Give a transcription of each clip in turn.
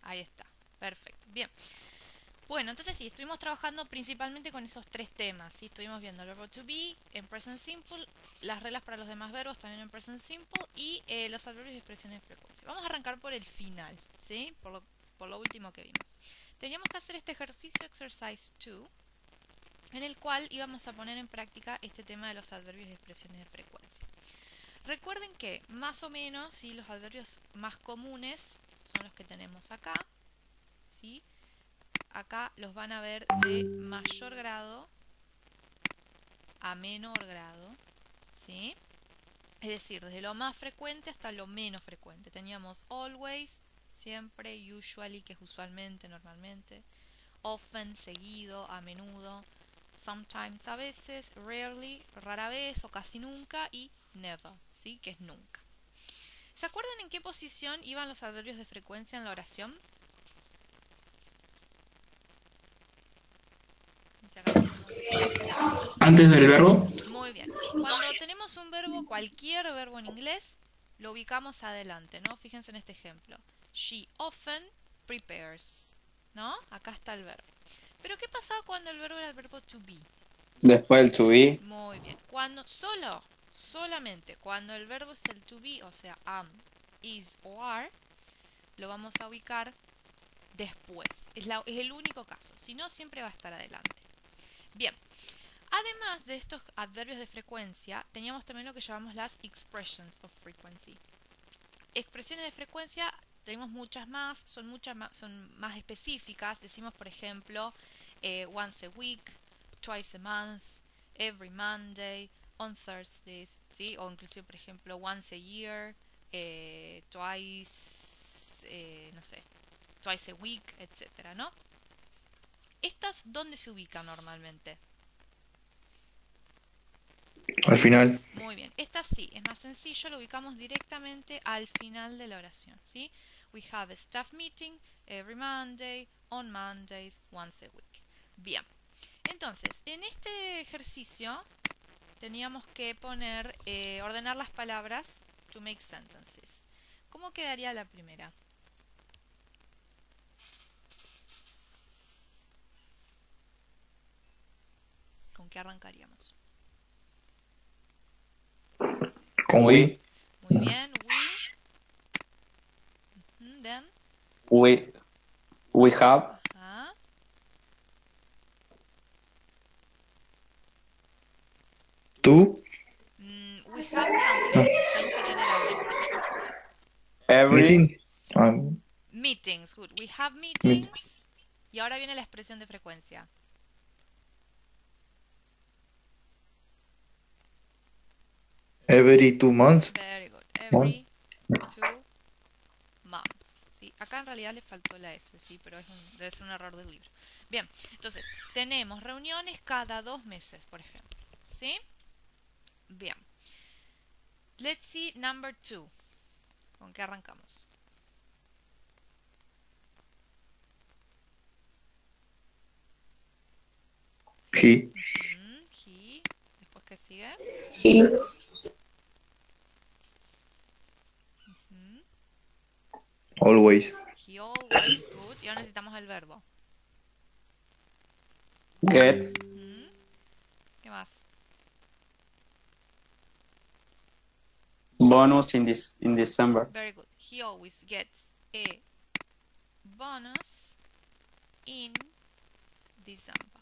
Ahí está. Perfecto. Bien. Bueno, entonces sí, estuvimos trabajando principalmente con esos tres temas, ¿sí? Estuvimos viendo el verbo to be en present simple, las reglas para los demás verbos también en present simple y los adverbios y expresiones de frecuencia. Vamos a arrancar por el final, ¿sí? Por lo último que vimos. Teníamos que hacer este ejercicio, exercise 2, en el cual íbamos a poner en práctica este tema de los adverbios y expresiones de frecuencia. Recuerden que más o menos, ¿sí? Los adverbios más comunes son los que tenemos acá, ¿sí? Acá los van a ver de mayor grado a menor grado, ¿sí? Es decir, desde lo más frecuente hasta lo menos frecuente. Teníamos always, siempre, usually, que es usualmente, normalmente, often, seguido, a menudo, sometimes, a veces, rarely, rara vez o casi nunca, y never, ¿sí? Que es nunca. ¿Se acuerdan en qué posición iban los adverbios de frecuencia en la oración? Antes del verbo. Muy bien. Cuando tenemos un verbo, cualquier verbo en inglés, lo ubicamos adelante, ¿no? Fíjense en este ejemplo. She often prepares, ¿no? Acá está el verbo. Pero ¿qué pasaba cuando el verbo era el verbo to be? Después el to be. Muy bien. Cuando solamente cuando el verbo es el to be, o sea, am, is o are, lo vamos a ubicar después. Es el único caso. Si no, siempre va a estar adelante. Bien. Además de estos adverbios de frecuencia, teníamos también lo que llamamos las expressions of frequency. Expresiones de frecuencia tenemos muchas más, son más específicas. Decimos, por ejemplo, once a week, twice a month, every Monday, on Thursdays, ¿sí? O inclusive, por ejemplo, once a year, twice, no sé, twice a week, etcétera, ¿no? ¿Estas dónde se ubican normalmente? Al final. Muy bien, esta sí, es más sencillo, lo ubicamos directamente al final de la oración, ¿sí? We have a staff meeting every Monday, on Mondays, once a week. Bien, entonces, en este ejercicio teníamos que ordenar las palabras to make sentences. ¿Cómo quedaría la primera? ¿Con qué arrancaríamos? Con we. Muy bien, we, then, We, we have. ajá. Tú. We have something, tenemos que tener algo. Every. Meeting. Um, Meetings, good. We have meet- meetings. Y ahora viene la expresión de frecuencia. every 2 months. Very good. Month. Every 2 months. ¿Sí? Acá en realidad le faltó la S, ¿sí? Pero debe ser un error del libro. Bien, entonces, tenemos reuniones cada 2 meses, por ejemplo. ¿Sí? Bien. Let's see number 2. ¿Con qué arrancamos? He. He. Después, ¿qué sigue? He, Mm, Always. He always, good. Y ahora necesitamos el verbo. Gets. ¿Qué más? Bonus in December. Very good. He always gets a bonus in December.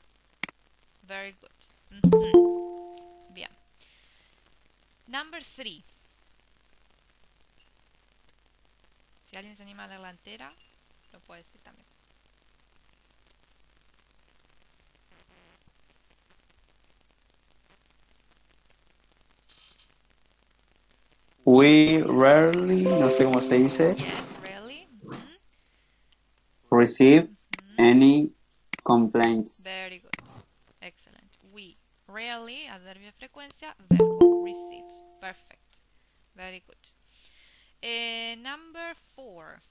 Very good. Bien. Number 3. Si alguien se anima a leer la entera, lo puede decir también. We rarely, no sé cómo se dice, Yes, really. receive any complaints. Very good. Excellent. We rarely, adverbio de frecuencia, verbo, receive. Perfect. Very good. Number 4.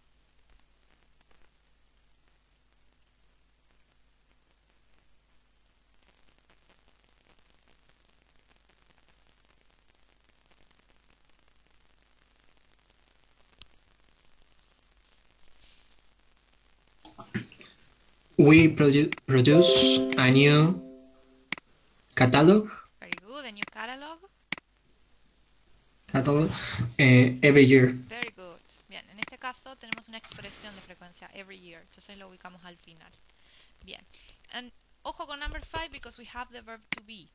We produce a new catalog, Very good. A new catalog every year. Very good. Bien, en este caso tenemos una expresión de frecuencia every year, entonces lo ubicamos al final. Bien. And ojo con number 5 because we have the verb to be.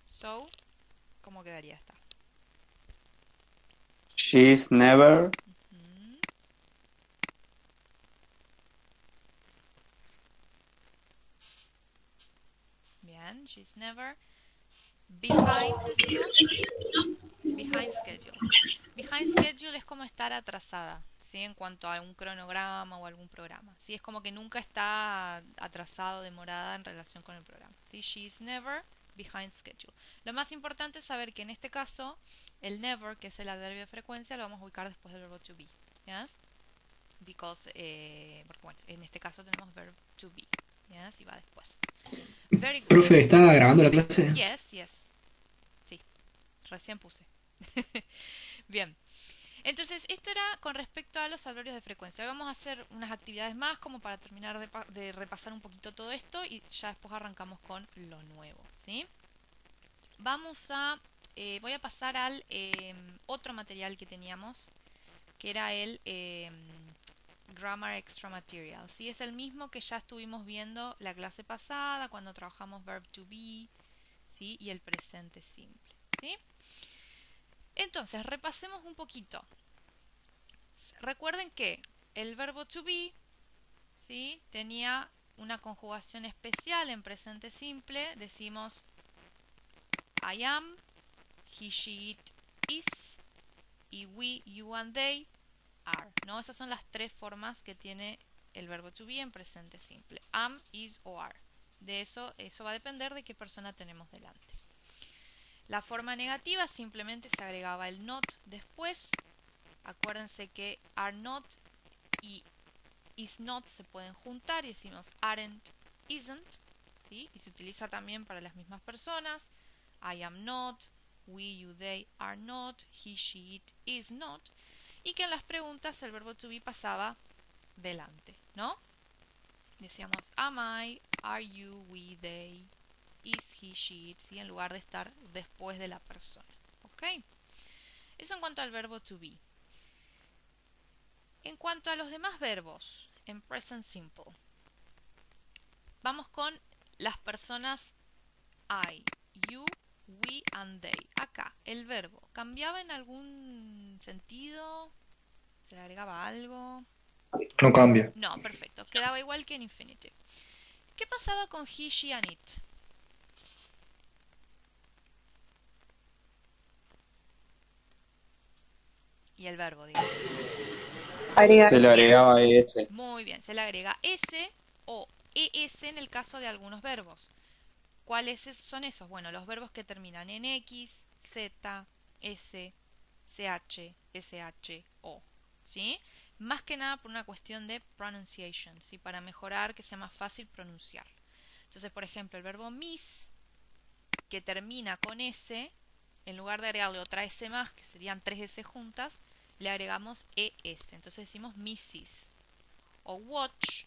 So, ¿cómo quedaría esta? She's never Mm. Bien, she's never behind, decimos. Behind schedule. Behind schedule es como estar atrasada, ¿sí? En cuanto a un cronograma o algún programa. ¿Sí? Es como que nunca está atrasado, demorada en relación con el programa. ¿Sí? She's never behind schedule. Lo más importante es saber que en este caso, el never, que es el adverbio de frecuencia, lo vamos a ubicar después del verbo to be. ¿Yes? Because, porque bueno, en este caso tenemos verb to be. ¿Yes? Y va después. Very good. Profe, ¿está grabando la clase? Yes, yes. Sí, recién puse. Bien. Entonces, esto era con respecto a los adverbios de frecuencia. Hoy vamos a hacer unas actividades más como para terminar de repasar un poquito todo esto y ya después arrancamos con lo nuevo, ¿sí? Vamos a... voy a pasar al otro material que teníamos, que era el Grammar Extra Material. ¿Sí? Es el mismo que ya estuvimos viendo la clase pasada cuando trabajamos verb to be, ¿sí? Y el presente simple, ¿sí? Entonces, repasemos un poquito. Recuerden que el verbo to be, ¿sí? Tenía una conjugación especial en presente simple. Decimos I am, he, she, it, is, y we, you and they are, ¿no? Esas son las tres formas que tiene el verbo to be en presente simple. Am, is o are. De eso va a depender de qué persona tenemos delante. La forma negativa simplemente se agregaba el not después. Acuérdense que are not y is not se pueden juntar y decimos aren't, isn't, ¿sí? Y se utiliza también para las mismas personas. I am not, we, you, they are not, he, she, it is not. Y que en las preguntas el verbo to be pasaba delante, ¿no? Decíamos am I, are you, we, they, is he, she, it, ¿sí? En lugar de estar después de la persona, ¿ok? Eso en cuanto al verbo to be. En cuanto a los demás verbos en present simple, vamos con las personas I, you, we and they. Acá, el verbo, ¿cambiaba en algún sentido? ¿Se le agregaba algo? No cambia. No, perfecto. Quedaba igual que en infinitive. ¿Qué pasaba con he, she and it? Y el verbo, digamos. se le agregaba ese. Muy bien, se le agrega S o ES en el caso de algunos verbos. ¿Cuáles son esos? Bueno, los verbos que terminan en X, Z, S, CH, SH, O. ¿Sí? Más que nada por una cuestión de pronunciation, ¿sí? Para mejorar que sea más fácil pronunciar. Entonces, por ejemplo, el verbo miss, que termina con S, en lugar de agregarle otra S más, que serían tres S juntas, le agregamos ES. Entonces decimos misses. O watch,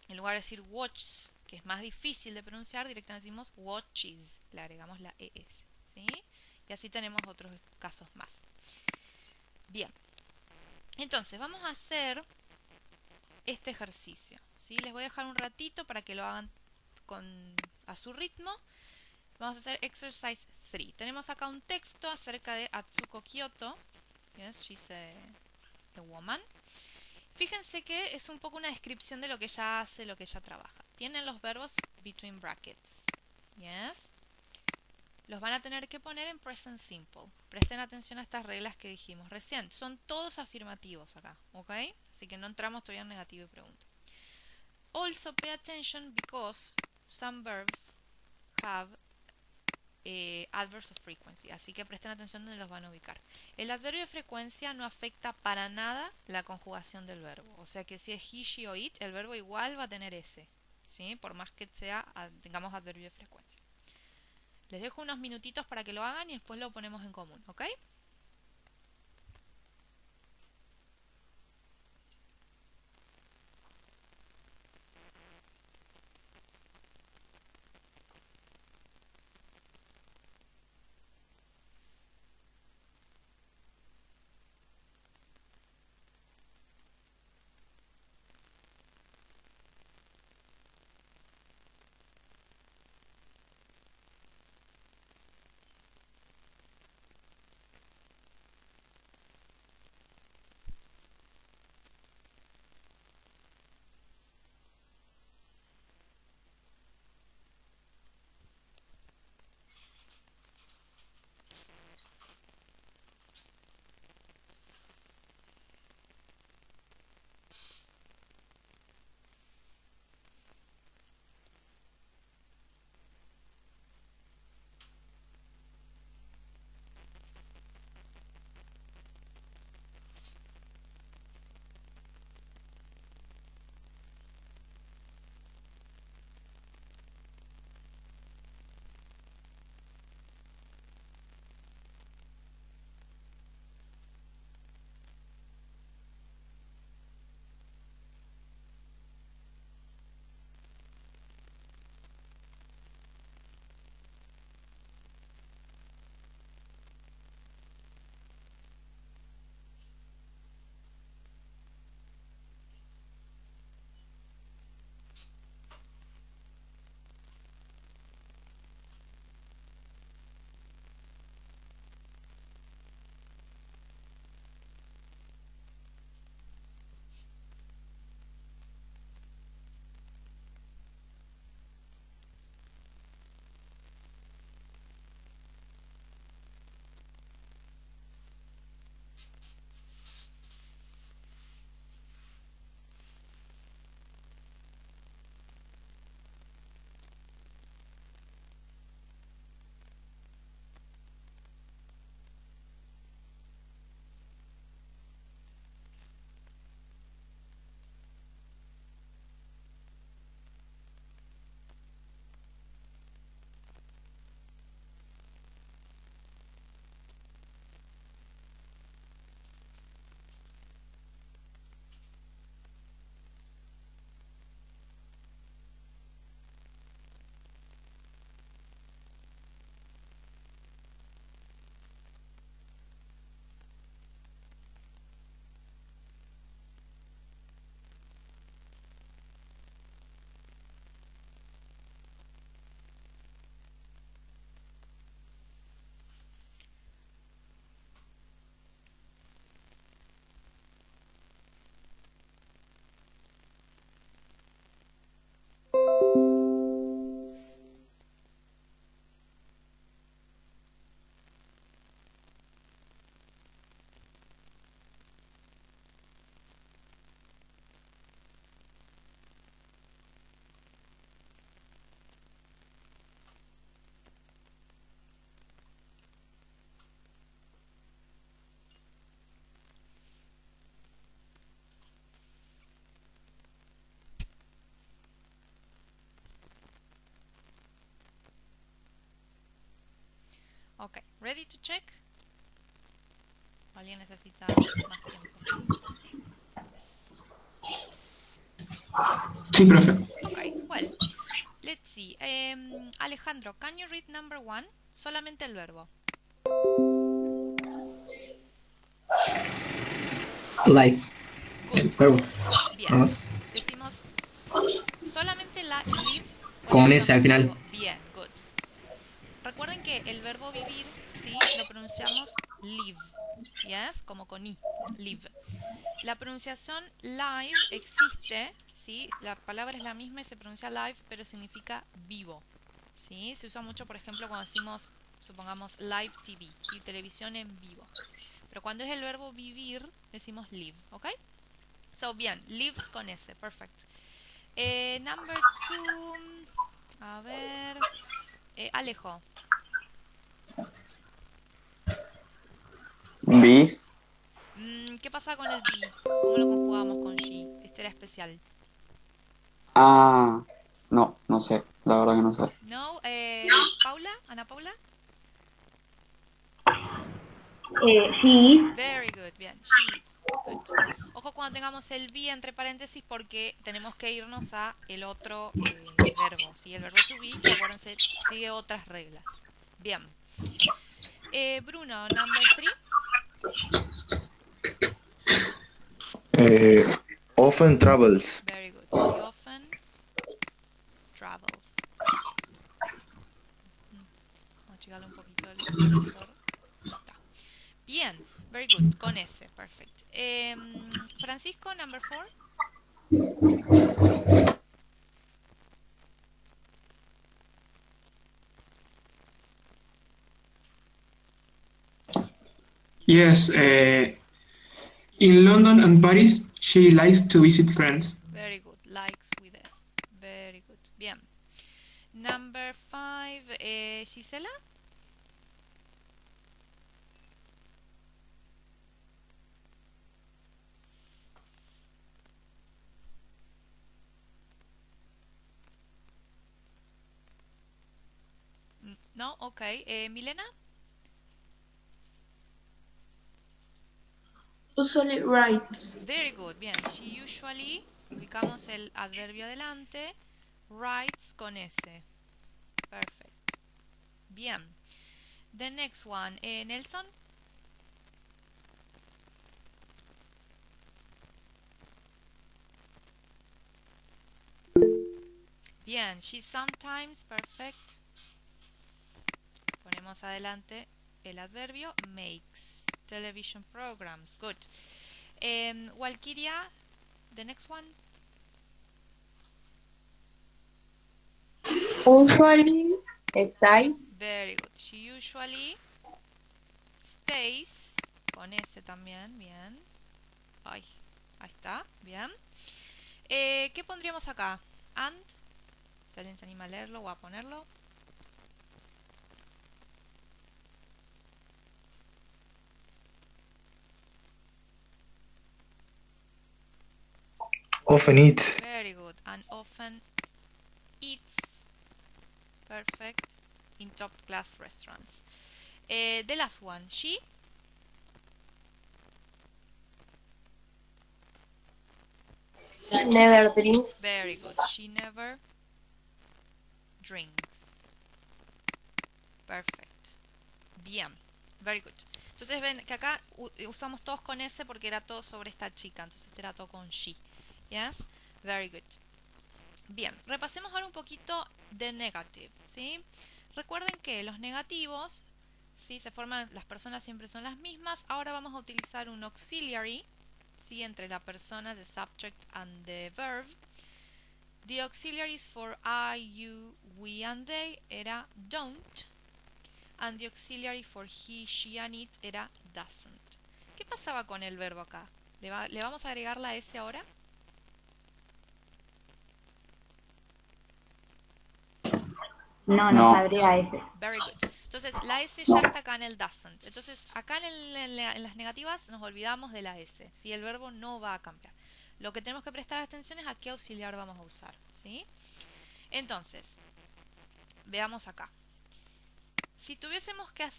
en lugar de decir watches, que es más difícil de pronunciar, directamente decimos watches. Le agregamos la ES. ¿Sí? Y así tenemos otros casos más. Bien. Entonces, vamos a hacer este ejercicio, ¿sí? Les voy a dejar un ratito para que lo hagan a su ritmo. Vamos a hacer exercise 3. Tenemos acá un texto acerca de Atsuko Kyoto. Yes, she's a woman. Fíjense que es un poco una descripción de lo que ella hace, lo que ella trabaja. Tienen los verbos between brackets. Yes. Los van a tener que poner en present simple. Presten atención a estas reglas que dijimos recién. Son todos afirmativos acá, ¿ok? Así que no entramos todavía en negativo y pregunta. Also pay attention because some verbs have adverbs of frequency. Así que presten atención donde los van a ubicar. El adverbio de frecuencia no afecta para nada la conjugación del verbo. O sea que si es he, she o it, el verbo igual va a tener ese, ¿sí? Por más que tengamos adverbio de frecuencia. Les dejo unos minutitos para que lo hagan y después lo ponemos en común, ¿ok? Ok, ready to check? ¿O alguien necesita más tiempo? Sí, profe. Ok, well, let's see. Alejandro, can you read number 1? Solamente el verbo. Live. Good. Verbo. Bien. Nada más. Decimos solamente la live. Con ponemos S al final. apóstrofo. Bien, good. Recuerden que el verbo vivir, sí, lo pronunciamos live. Yes, como con i. Live. La pronunciación live existe, sí, la palabra es la misma y se pronuncia live, pero significa vivo. ¿Sí? Se usa mucho, por ejemplo, cuando decimos, supongamos, live TV, ¿sí? Televisión en vivo. Pero cuando es el verbo vivir, decimos live, ¿ok? So, bien, lives con S, perfect. Number 2, a ver, Alejo. Bees. ¿Qué pasa con el be? ¿Cómo lo conjugamos con she? Este era especial. Ah, no sé, la verdad que no sé. No, Paula, Ana Paula. She. Very good, bien. She's. Good. Ojo cuando tengamos el be entre paréntesis porque tenemos que irnos a el otro verbo. ¿Sí? El verbo to be, que acuérdense, sigue otras reglas. Bien. Bruno, number 3. Often travels. Very good. She often travels. Vamos a checarle un poquito el cursor. Está. Bien. Very good. Con S. Perfect. Francisco, number 4. Yes, in London and Paris, she likes to visit friends. Very good. Likes with S. Very good. Bien. Number 5. Gisela. No, ok. Milena. Usually writes. Very good. Bien. She usually, ubicamos el adverbio adelante, writes con S. Perfect. Bien. The next one. Nelson. Bien. She sometimes, perfect. Ponemos adelante el adverbio makes television programs. Good. Walkiria, the next one. Usually stays. Very good. She usually stays con S también. Bien. Ay, ahí está. Bien. ¿Qué pondríamos acá? And. Si alguien se anima a leerlo o a ponerlo. Often eat. Very good. And often eats. Perfect. In top class restaurants. The last one. She. Never drinks. Very good. She never drinks. Perfect. Bien. Very good. Entonces ven que acá usamos todos con S porque era todo sobre esta chica. Entonces este era todo con she. Yes? Very good. Bien. Repasemos ahora un poquito de negative. ¿Sí? Recuerden que los negativos, ¿sí? Se forman, las personas siempre son las mismas. Ahora vamos a utilizar un auxiliary, ¿sí? Entre la persona, the subject and the verb. The auxiliaries for I, you, we and they era don't. And the auxiliary for he, she and it era doesn't. ¿Qué pasaba con el verbo acá? ¿Le vamos a agregar la S ahora? No sabría ese. Very good. Entonces la S ya está acá en el doesn't. Entonces acá en las negativas nos olvidamos de la S. ¿Sí? El verbo no va a cambiar. Lo que tenemos que prestar atención es a qué auxiliar vamos a usar. ¿Sí? Entonces, veamos acá. Si tuviésemos que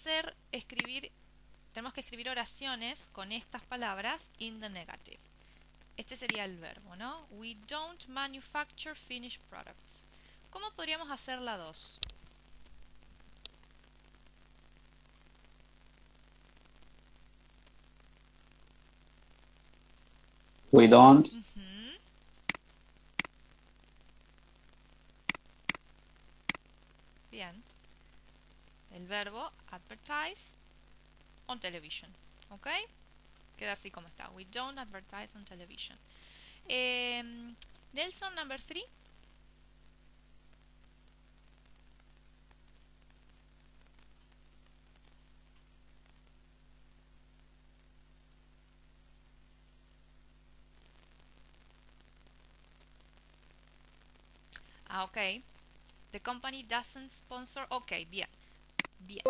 tenemos que escribir oraciones con estas palabras in the negative. Este sería el verbo, ¿no? We don't manufacture finished products. ¿Cómo podríamos hacer la 2? We don't. Ujú. Bien. El verbo advertise on television. ¿Ok? Queda así como está. We don't advertise on television. Nelson, number 3. Ah, ok. The company doesn't sponsor. Ok, bien. Bien.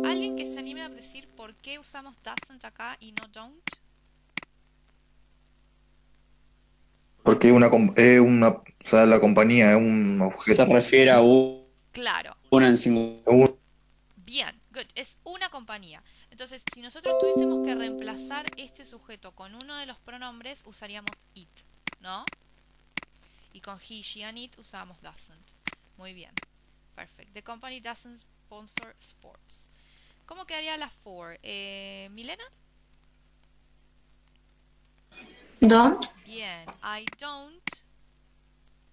¿Alguien que se anime a decir por qué usamos doesn't acá y no don't? Porque o sea, la compañía es un Se objeto. refiere a Claro. una en singular. Bien, good. Es una compañía. Entonces, si nosotros tuviésemos que reemplazar este sujeto con uno de los pronombres, usaríamos it, ¿no? Y con he, she and it usamos doesn't. Muy bien. Perfect. The company doesn't sponsor sports. ¿Cómo quedaría la for? ¿Milena? Don't. Bien. I don't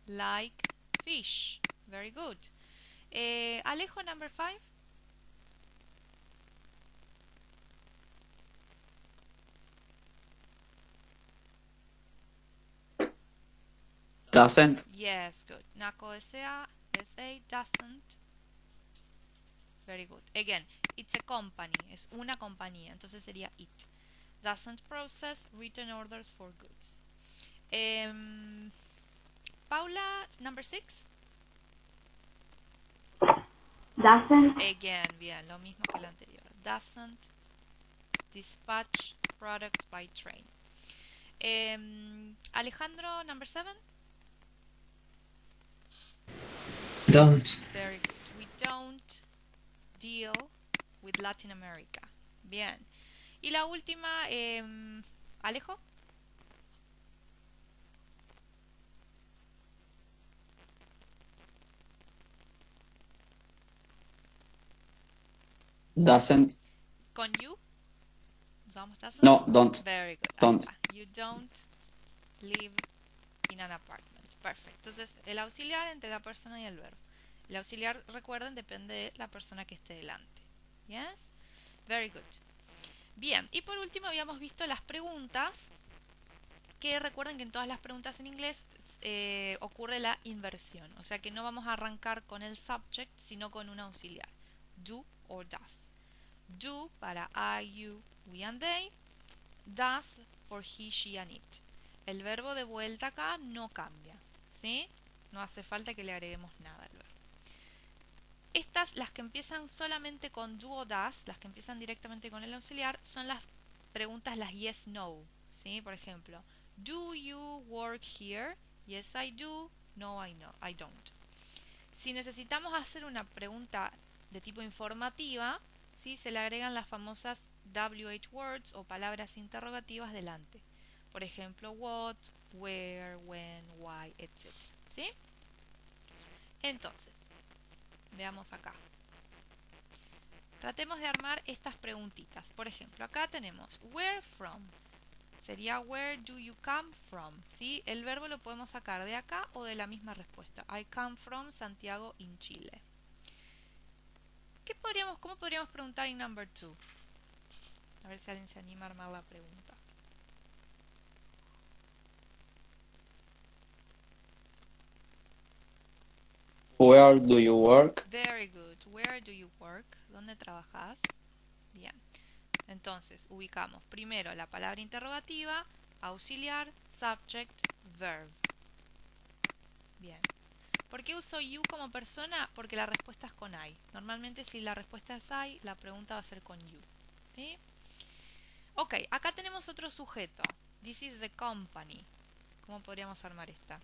like fish. Very good. Alejo, number 5. Doesn't. Yes, good. Nako S.A. doesn't. Very good. Again, it's a company. Es una compañía. Entonces sería it. Doesn't process written orders for goods. Paula, number 6. Doesn't. Again, bien, lo mismo que la anterior. Doesn't dispatch products by train. Alejandro, number 7. Don't. Very good. We don't deal with Latin America. Bien. Y la última, Alejo. Doesn't. Con you. ¿Usamos doesn't? No, don't. Very good. Ahí Don't. está. You don't live in an apartment. Perfecto. Entonces, el auxiliar entre la persona y el verbo. El auxiliar, recuerden, depende de la persona que esté delante. Yes? Very good. Bien, y por último habíamos visto las preguntas, que recuerden que en todas las preguntas en inglés ocurre la inversión. O sea que no vamos a arrancar con el subject, sino con un auxiliar. Do or does. Do para I, you, we and they. Does for he, she and it. El verbo de vuelta acá no cambia, ¿sí? No hace falta que le agreguemos nada al verbo. Estas, las que empiezan solamente con do o does, las que empiezan directamente con el auxiliar, son las preguntas, las yes, no, ¿sí? Por ejemplo, do you work here? Yes, I do. No, I don't. Si necesitamos hacer una pregunta de tipo informativa, ¿sí? Se le agregan las famosas WH words o palabras interrogativas delante. Por ejemplo, what, where, when, why, etc. ¿Sí? Entonces, veamos acá. Tratemos de armar estas preguntitas. Por ejemplo, acá tenemos where from. Sería where do you come from. ¿Sí? El verbo lo podemos sacar de acá o de la misma respuesta. I come from Santiago in Chile. ¿Cómo podríamos preguntar en number 2? A ver si alguien se anima a armar la pregunta. Where do you work? Very good. Where do you work? ¿Dónde trabajas? Bien. Entonces, ubicamos primero la palabra interrogativa, auxiliar, subject, verb. Bien. ¿Por qué uso you como persona? Porque la respuesta es con I. Normalmente si la respuesta es I, la pregunta va a ser con you. ¿Sí? Ok, acá tenemos otro sujeto. This is the company. ¿Cómo podríamos armar esta?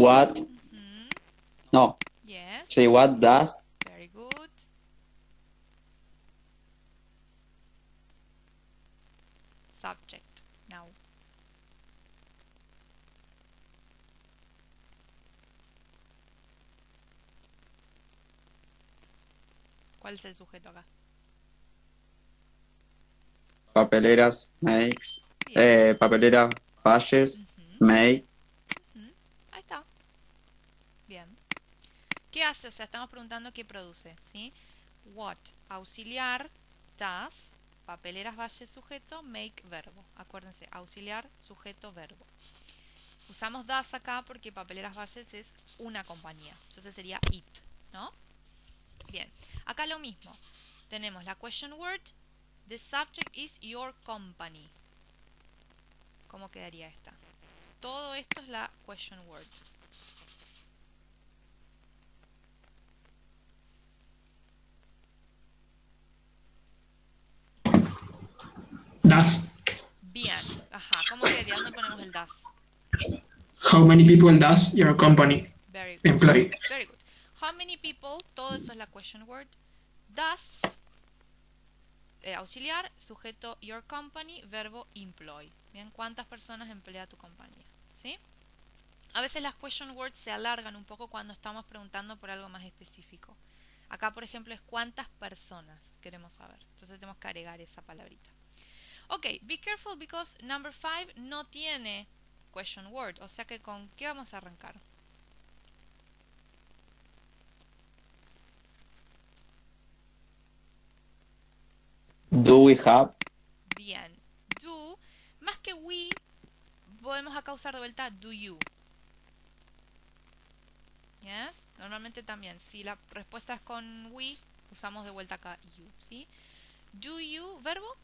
What? Mhm. No. Yes. Say what does. Very good. Subject. Now. ¿Cuál es el sujeto acá? Papeleras makes. Bien. Papeleras valles Ujú, make. ujú. Ahí está. Bien. ¿Qué hace? O sea, estamos preguntando qué produce, ¿sí? What, auxiliar, does, papeleras, valle, sujeto, make, verbo. Acuérdense, auxiliar, sujeto, verbo. Usamos does acá porque papeleras, valles es una compañía. Entonces sería it, ¿no? Bien. Acá lo mismo. Tenemos la question word. The subject is your company. ¿Cómo quedaría esta? Todo esto es la question word. Does. Bien. Ajá. ¿Cómo quedaría? ¿Dónde ponemos el does? How many people does your company Very good. employ? Very good. How many people? Todo eso es la question word. Does, auxiliar, sujeto your company, verbo employ. Bien, ¿cuántas personas emplea tu compañía? ¿Sí? A veces las question words se alargan un poco cuando estamos preguntando por algo más específico. Acá, por ejemplo, es cuántas personas queremos saber. Entonces tenemos que agregar esa palabrita. Ok, be careful because number 5 no tiene question word. O sea que ¿con qué vamos a arrancar? Do we have? Bien. Do, más que we, podemos acá usar de vuelta do you. Yes. Normalmente también, si la respuesta es con we, usamos de vuelta acá you, ¿sí? Do you, verbo.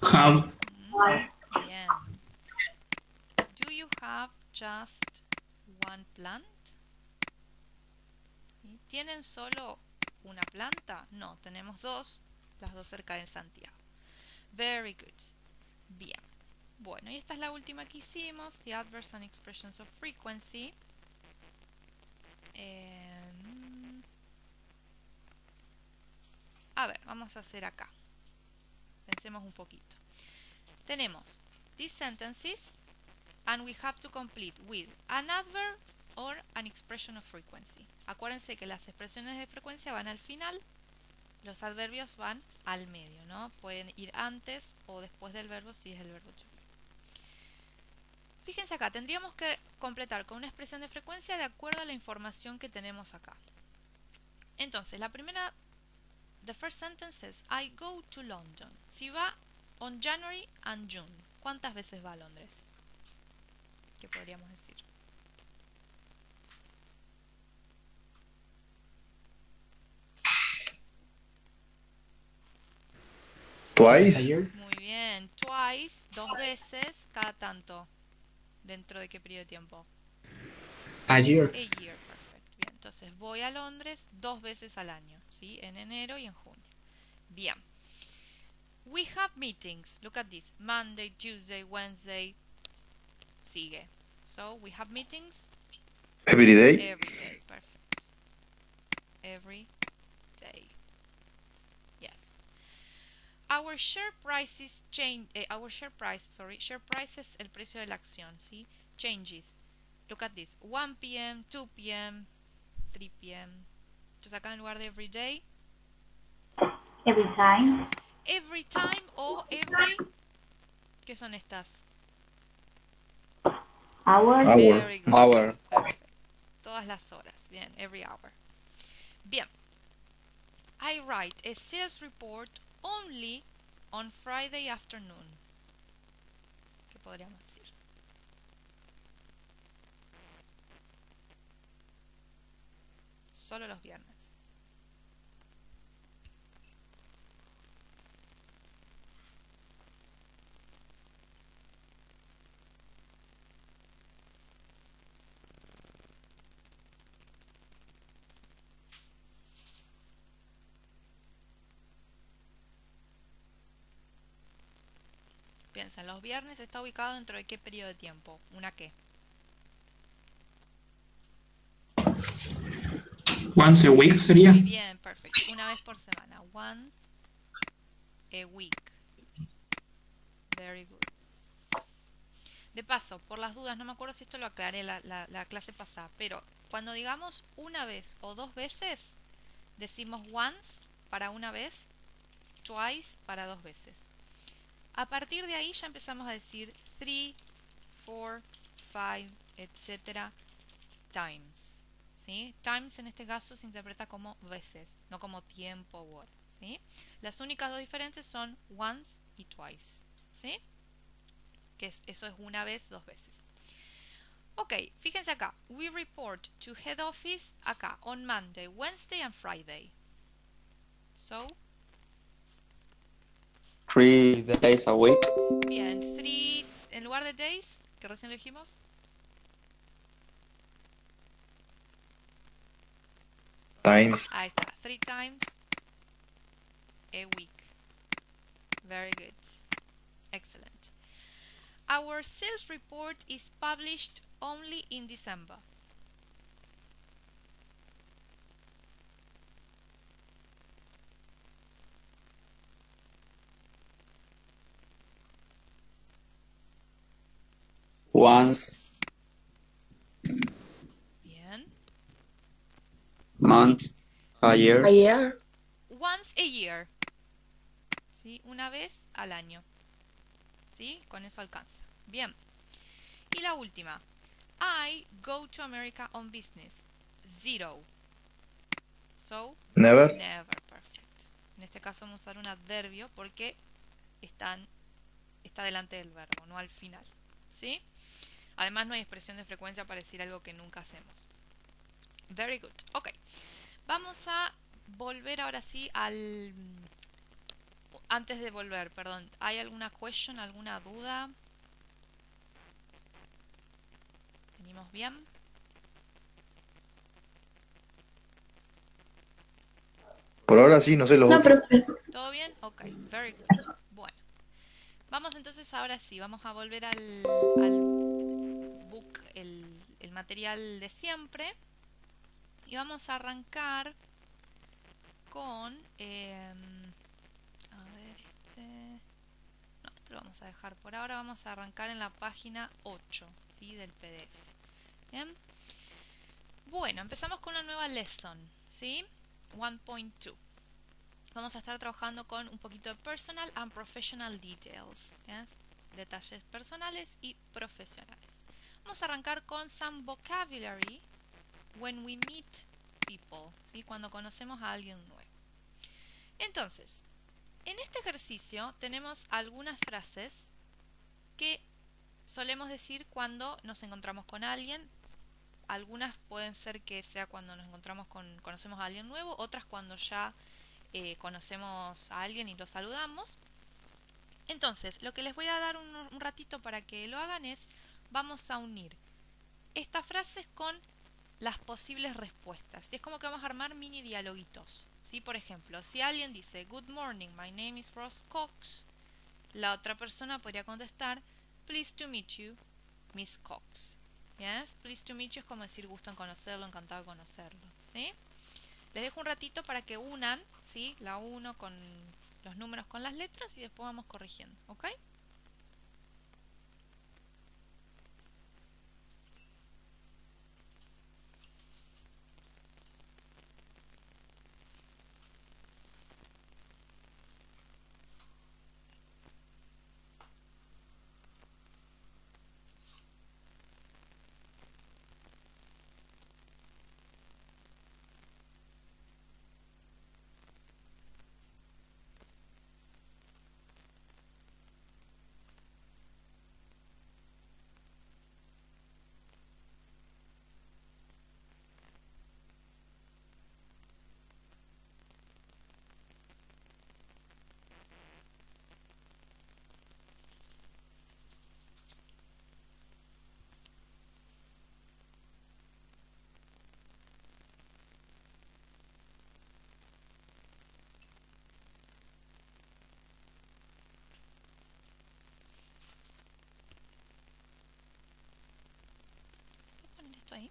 Have. Bien. Do you have just one plant? ¿Sí? ¿Tienen solo una planta? No, tenemos dos, las dos cerca de Santiago. Very good. Bien. Bueno, y esta es la última que hicimos, the adverbs and expressions of frequency. A ver, vamos a hacer acá. Pensemos un poquito. Tenemos these sentences and we have to complete with an adverb or an expression of frequency. Acuérdense que las expresiones de frecuencia van al final, los adverbios van al medio, ¿no? Pueden ir antes o después del verbo si es el verbo to be. Fíjense acá, tendríamos que completar con una expresión de frecuencia de acuerdo a la información que tenemos acá. Entonces, la primera, the first sentence is I go to London. Si va on January and June, ¿cuántas veces va a Londres? ¿Qué podríamos decir? Twice a Twice. year. Muy bien, twice, dos veces, cada tanto. ¿Dentro de qué periodo de tiempo? A year. A year, perfecto. Bien, entonces voy a Londres dos veces al año, ¿sí? En enero y en junio. Bien. We have meetings. Look at this. Monday, Tuesday, Wednesday. Sigue. So, we have meetings Every day. every day. Perfect. Every day. Yes. Our share prices change. Our share price, sorry. Share price es el precio de la acción, ¿sí? Changes. Look at this. 1 p.m., 2 p.m., 3 p.m. Entonces acá en lugar de every day, Every time. every time o every. ¿Qué son estas? Hour. Hour. Very good. Hour. Perfect. Todas las horas. Bien, every hour. Bien. I write a sales report only on Friday afternoon. ¿Qué podríamos decir? Solo los viernes. Piensen, los viernes está ubicado dentro de qué periodo de tiempo. ¿Una qué? Once a week sería. Muy bien, perfecto. Una vez por semana. Once a week. Very good. De paso, por las dudas, no me acuerdo si esto lo aclaré la clase pasada, pero cuando digamos una vez o dos veces, decimos once para una vez, twice para dos veces. A partir de ahí ya empezamos a decir three, four, five, etcétera, times. ¿Sí? Times en este caso se interpreta como veces, no como tiempo o hora. ¿Sí? Las únicas dos diferentes son once y twice. ¿Sí? Que eso es una vez, dos veces. Ok, fíjense acá. We report to head office acá on Monday, Wednesday and Friday. So, 3 days a week. bien, three en lugar de days, que recién lo dijimos. Times. Ahí está, 3 times a week. Very good. Excellent. Our sales report is published only in December. Once Bien. month a year. Ayer. Once a year. ¿Sí? Una vez al año. ¿Sí? Con eso alcanza. Bien. Y la última. I go to America on business. 0. So, Never. never. Perfect. En este caso vamos a usar un adverbio porque está delante del verbo, no al final. ¿Sí? Además no hay expresión de frecuencia para decir algo que nunca hacemos. Very good. Ok. Vamos a volver ahora sí al... Antes de volver, perdón. ¿Hay alguna question, alguna duda? ¿Venimos bien? Por ahora sí, no sé los No, otros. profe. ¿Todo bien? Ok, very good. Bueno, vamos entonces ahora sí, vamos a volver al book, el material de siempre. Y vamos a arrancar con... a ver, no, esto lo vamos a dejar por ahora. Vamos a arrancar en la página 8, ¿sí? Del PDF. Bien. Bueno, empezamos con una nueva lesson, ¿sí? 1.2. Vamos a estar trabajando con un poquito de personal and professional details, ¿yes? Detalles personales y profesionales. Vamos a arrancar con some vocabulary when we meet people, ¿sí? Cuando conocemos a alguien nuevo. Entonces, en este ejercicio tenemos algunas frases que solemos decir cuando nos encontramos con alguien. Algunas pueden ser que sea cuando nos conocemos a alguien nuevo, otras cuando ya conocemos a alguien y lo saludamos. Entonces, lo que les voy a dar un ratito para que lo hagan es, vamos a unir estas frases con las posibles respuestas. Y es como que vamos a armar mini dialoguitos, ¿sí? Por ejemplo, si alguien dice, Good morning, my name is Ross Cox, la otra persona podría contestar, Pleased to meet you, Miss Cox. Yes, pleased to meet you es como decir gusto en conocerlo, encantado de conocerlo, ¿sí? Les dejo un ratito para que unan, ¿sí? La 1 con los números con las letras y después vamos corrigiendo, ¿ok? esto ahí.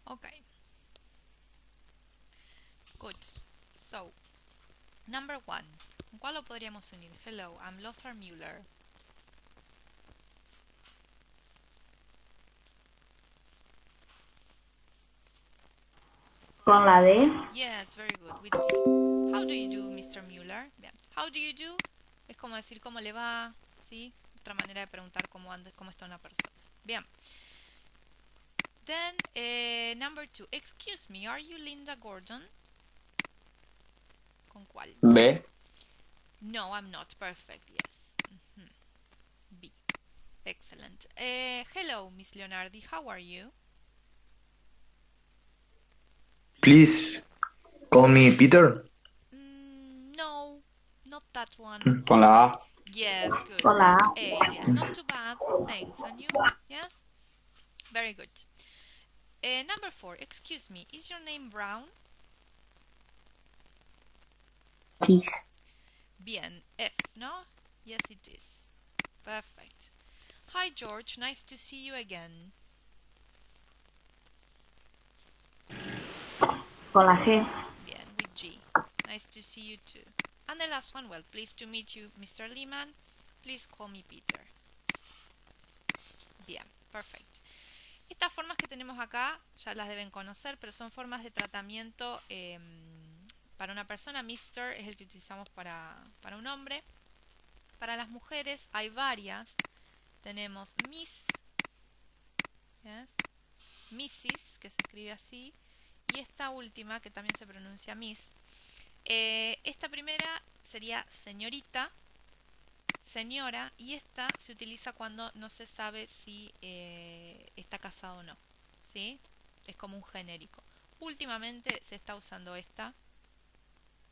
Ok. Good. So, number one. ¿Con cuál lo podríamos unir? Hello, I'm Lothar Müller. Con la D. Yes, very good. With D. How do you do, Mr. Müller? Bien. How do you do? Es como decir cómo le va, ¿sí? Otra manera de preguntar cómo está una persona. Bien. Then, number two. Excuse me, are you Linda Gordon? ¿Con cuál? B. No, I'm not. Perfect, yes. B. Excellent. Hello, Miss Leonardi. How are you? Please call me Peter. No, not that one. Con la A. Yes, good. Con la A. Yeah, not too bad. Thanks. And you? Yes? Very good. Number four. Excuse me. Is your name Brown? Tis. Bien. F, no? Yes, it is. Perfect. Hi, George. Nice to see you again. Con la G. Bien, with G. Nice to see you too. And the last one, well, pleased to meet you, Mr. Lehman. Please call me Peter. Bien, perfect. Estas formas que tenemos acá ya las deben conocer, pero son formas de tratamiento para una persona. Mr. es el que utilizamos para un hombre. Para las mujeres hay varias. Tenemos Miss, yes, Mrs., que se escribe así, y esta última, que también se pronuncia Miss. Esta primera sería señorita, señora, y esta se utiliza cuando no se sabe si está casado o no, ¿sí? Es como un genérico. Últimamente se está usando esta,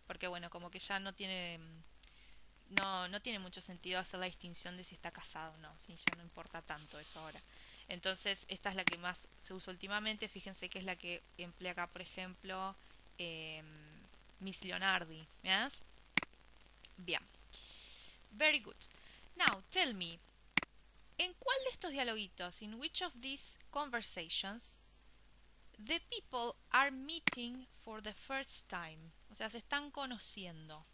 porque bueno, como que ya no tiene mucho sentido hacer la distinción de si está casado o no, ¿sí? Ya no importa tanto eso ahora. Entonces esta es la que más se usa últimamente. Fíjense que es la que emplea acá, por ejemplo, Miss Leonardi, ¿yes? Bien. Very good. Now, tell me, ¿en cuál de estos dialoguitos, in which of these conversations, the people are meeting for the first time? O sea, se están conociendo.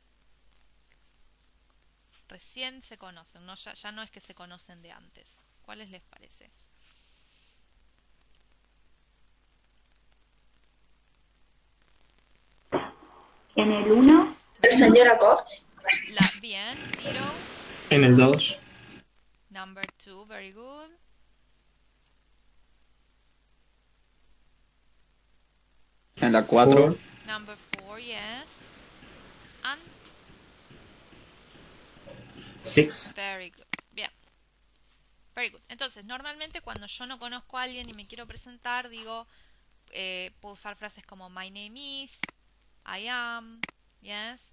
Recién se conocen, no, ya no es que se conocen de antes. ¿Cuáles les parece? En el 1. Señora Cox. Bien, zero. En el 2. Number 2, very good. En la 4. Number 4, yes. And 6. very good. Bien. Very good. Entonces, normalmente cuando yo no conozco a alguien y me quiero presentar, digo, puedo usar frases como my name is, I am, yes.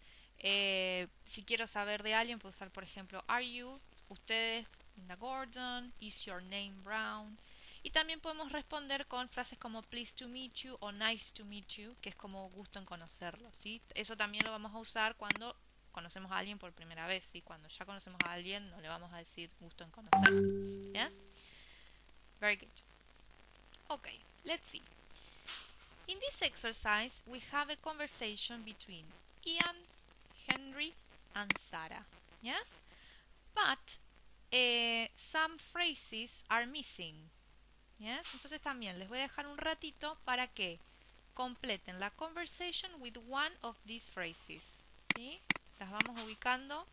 Si quiero saber de alguien, puedo usar, por ejemplo, are you, ustedes, Linda Gordon, is your name Brown. Y también podemos responder con frases como pleased to meet you o nice to meet you, que es como gusto en conocerlo, ¿sí? Eso también lo vamos a usar cuando conocemos a alguien por primera vez, ¿sí? Cuando ya conocemos a alguien no le vamos a decir gusto en conocer. Yes? Very good. Okay, let's see. In this exercise, we have a conversation between Ian, Henry, and Sarah. Yes? But some phrases are missing. Yes? Entonces también les voy a dejar un ratito para que completen la conversation with one of these phrases. ¿Sí? Las vamos ubicando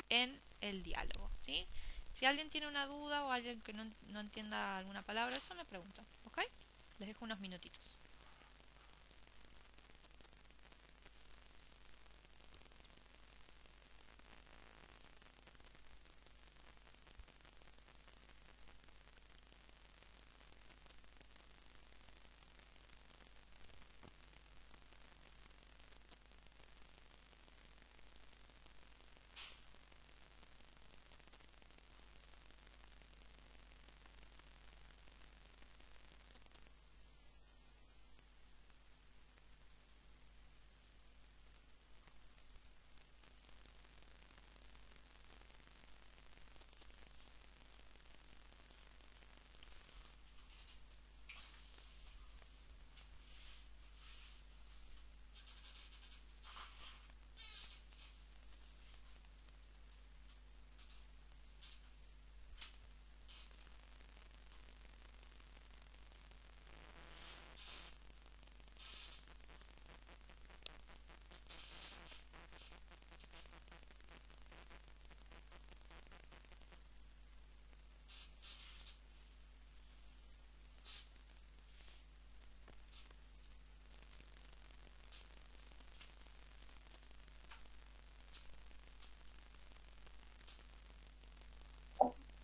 en el diálogo. ¿Sí? Si alguien tiene una duda o alguien que no entienda alguna palabra, eso me pregunta. ¿Ok? Les dejo unos minutitos.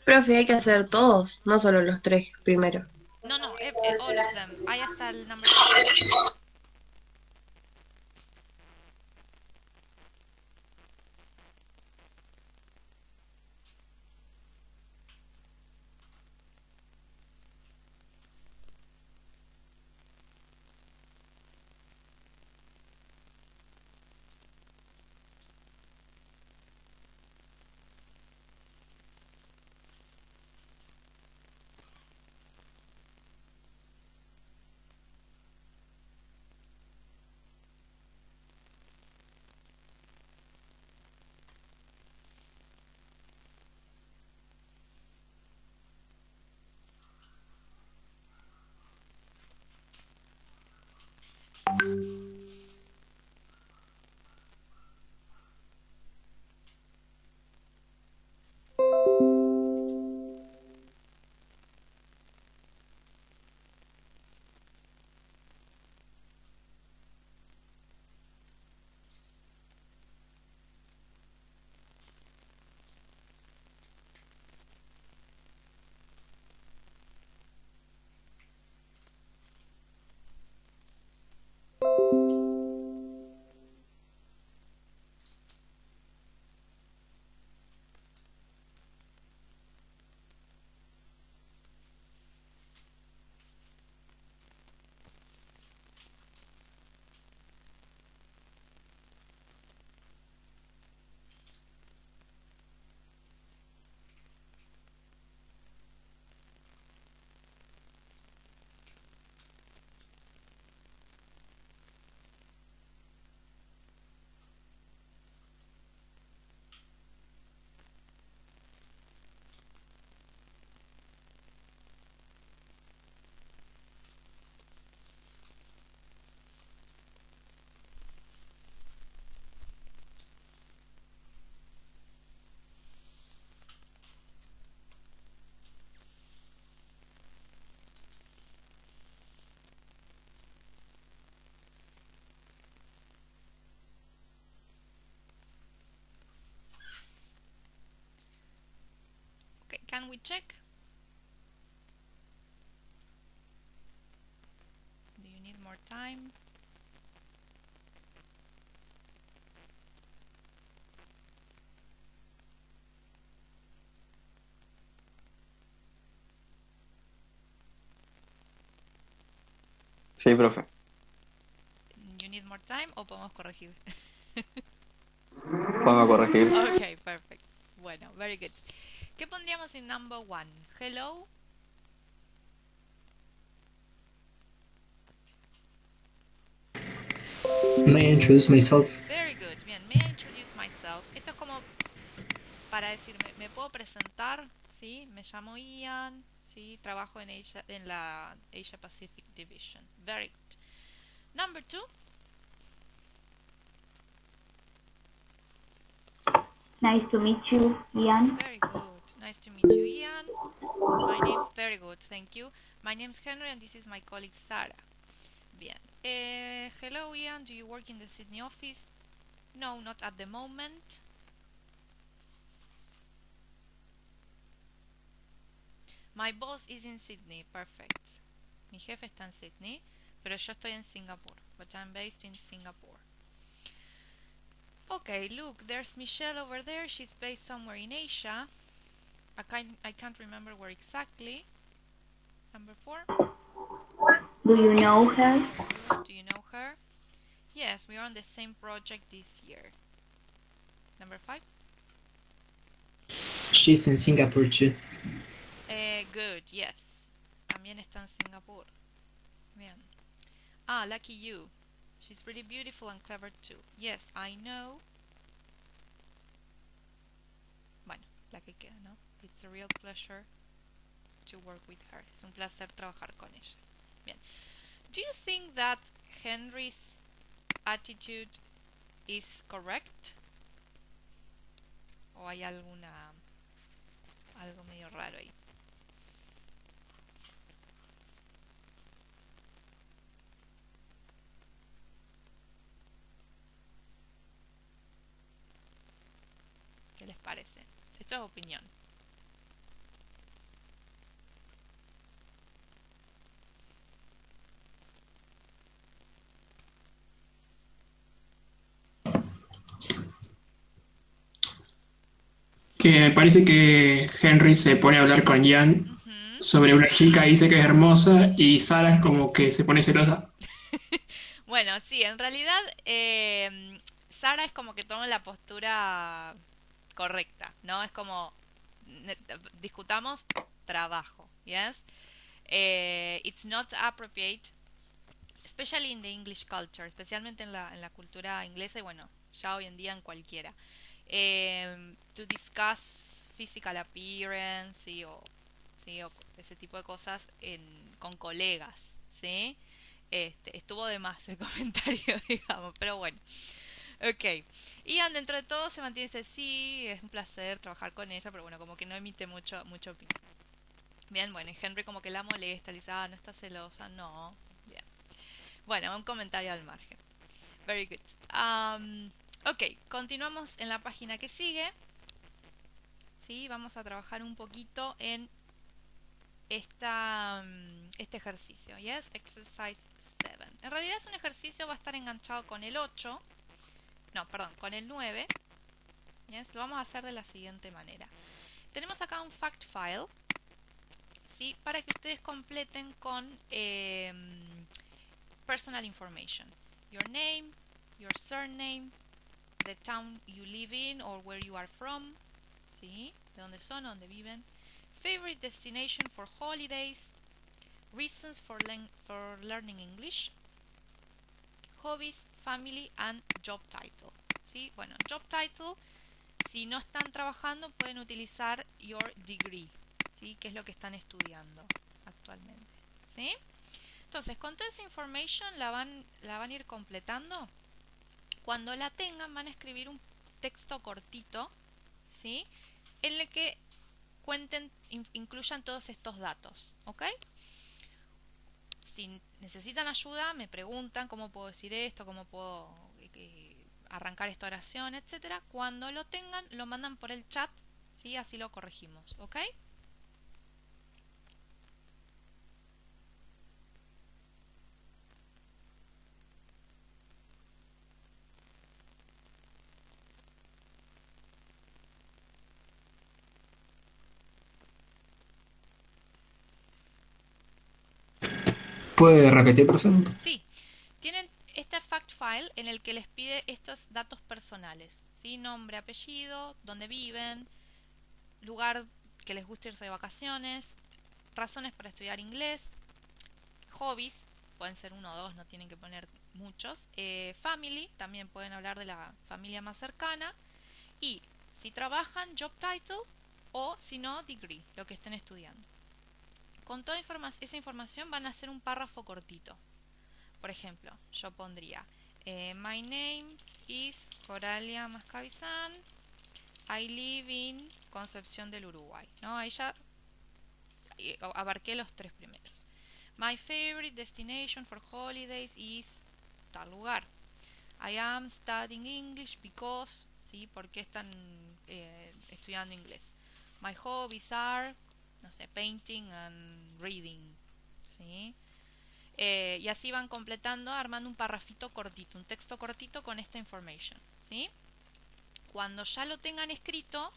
Profe, hay que hacer todos, no solo los tres primero. No, all of them. Ahí hasta el number 6. Okay, can we check? Do you need more time? Sí, profe. You need more time o podemos corregir? Podemos corregir. Ok, perfect. Bueno, very good. ¿Qué pondríamos en number one? Hello. May I introduce myself? Very good. Bien, may I introduce myself? Esto es como para decirme, ¿me puedo presentar? Sí, me llamo Ian. Sí, trabajo en la Asia Pacific Division. Very good. Number two. Nice to meet you, Ian. Very good. Nice to meet you, Ian. My name's very good, thank you. My name's Henry and this is my colleague Sarah. Bien. Hello, Ian. Do you work in the Sydney office? No, not at the moment. My boss is in Sydney. Perfect. Mi jefe está en Sydney, pero yo estoy en Singapore. But I'm based in Singapore. Okay, look, there's Michelle over there. She's based somewhere in Asia. I can't remember where exactly. Number 4. Do you know her? Do you know her? Yes, we are on the same project this year. Number 5. She's in Singapore too. Good, yes. También está en Singapur. Bien. Ah, lucky you. She's pretty beautiful and clever too. Yes, I know. Bueno, la que queda, ¿no? It's a real pleasure to work with her. Es un placer trabajar con ella. Bien. Do you think that Henry's attitude is correct? ¿O hay algo medio raro ahí? ¿Qué les parece? Esto es opinión. Que me parece que Henry se pone a hablar con Ian Ujú. sobre una chica y dice que es hermosa y Sara es como que se pone celosa. Bueno, sí, en realidad Sara es como que toma la postura correcta, ¿no? Es como discutamos trabajo, yes? It's not appropriate, especially in the English culture, especialmente en la cultura inglesa y bueno, ya hoy en día en cualquiera. To discuss physical appearance, ¿sí? O ese tipo de cosas con colegas, ¿sí? Estuvo de más el comentario, digamos, pero bueno. Ok. Ian dentro de todo se mantiene sí, es un placer trabajar con ella, pero bueno, como que no emite mucho opinión. Bien, bueno, y Henry como que la molesta, le dice, no está celosa, no. Bien. Bueno, un comentario al margen. Very good. Ok, continuamos en la página que sigue. Sí, vamos a trabajar un poquito en este ejercicio. Yes, exercise 7. En realidad es un ejercicio, va a estar enganchado con el 8. No, perdón, con el 9. Yes, lo vamos a hacer de la siguiente manera. Tenemos acá un fact file, ¿sí? Para que ustedes completen con personal information. Your name, your surname, the town you live in or where you are from, ¿sí? De dónde son, dónde viven. Favorite destination for holidays, reasons for learning English, hobbies, family and job title, ¿sí? Bueno, job title, si no están trabajando pueden utilizar your degree, ¿sí? Que es lo que están estudiando actualmente, ¿sí? Entonces, con toda esa information la van a ir completando. Cuando la tengan van a escribir un texto cortito, ¿sí? En el que incluyan todos estos datos, ¿ok? Si necesitan ayuda, me preguntan cómo puedo decir esto, cómo puedo arrancar esta oración, etcétera. Cuando lo tengan, lo mandan por el chat, ¿sí? Así lo corregimos, ¿ok? ¿Puede repetir, por favor? Sí, tienen este fact file en el que les pide estos datos personales, ¿sí? Nombre, apellido, dónde viven, lugar que les guste irse de vacaciones, razones para estudiar inglés, hobbies, pueden ser uno o dos, no tienen que poner muchos, family, también pueden hablar de la familia más cercana, y si trabajan, job title, o si no, degree, lo que estén estudiando. Con toda esa información van a hacer un párrafo cortito. Por ejemplo, yo pondría my name is Coralia Mascavizán, I live in Concepción del Uruguay, ¿no? Ahí ya abarqué los tres primeros. My favorite destination for holidays is tal lugar. I am studying English because, ¿sí? ¿Por qué están estudiando inglés? My hobbies are, no sé, painting and reading, ¿sí? Y así van completando, armando un parrafito cortito, un texto cortito con esta information, ¿sí? Cuando ya lo tengan escrito,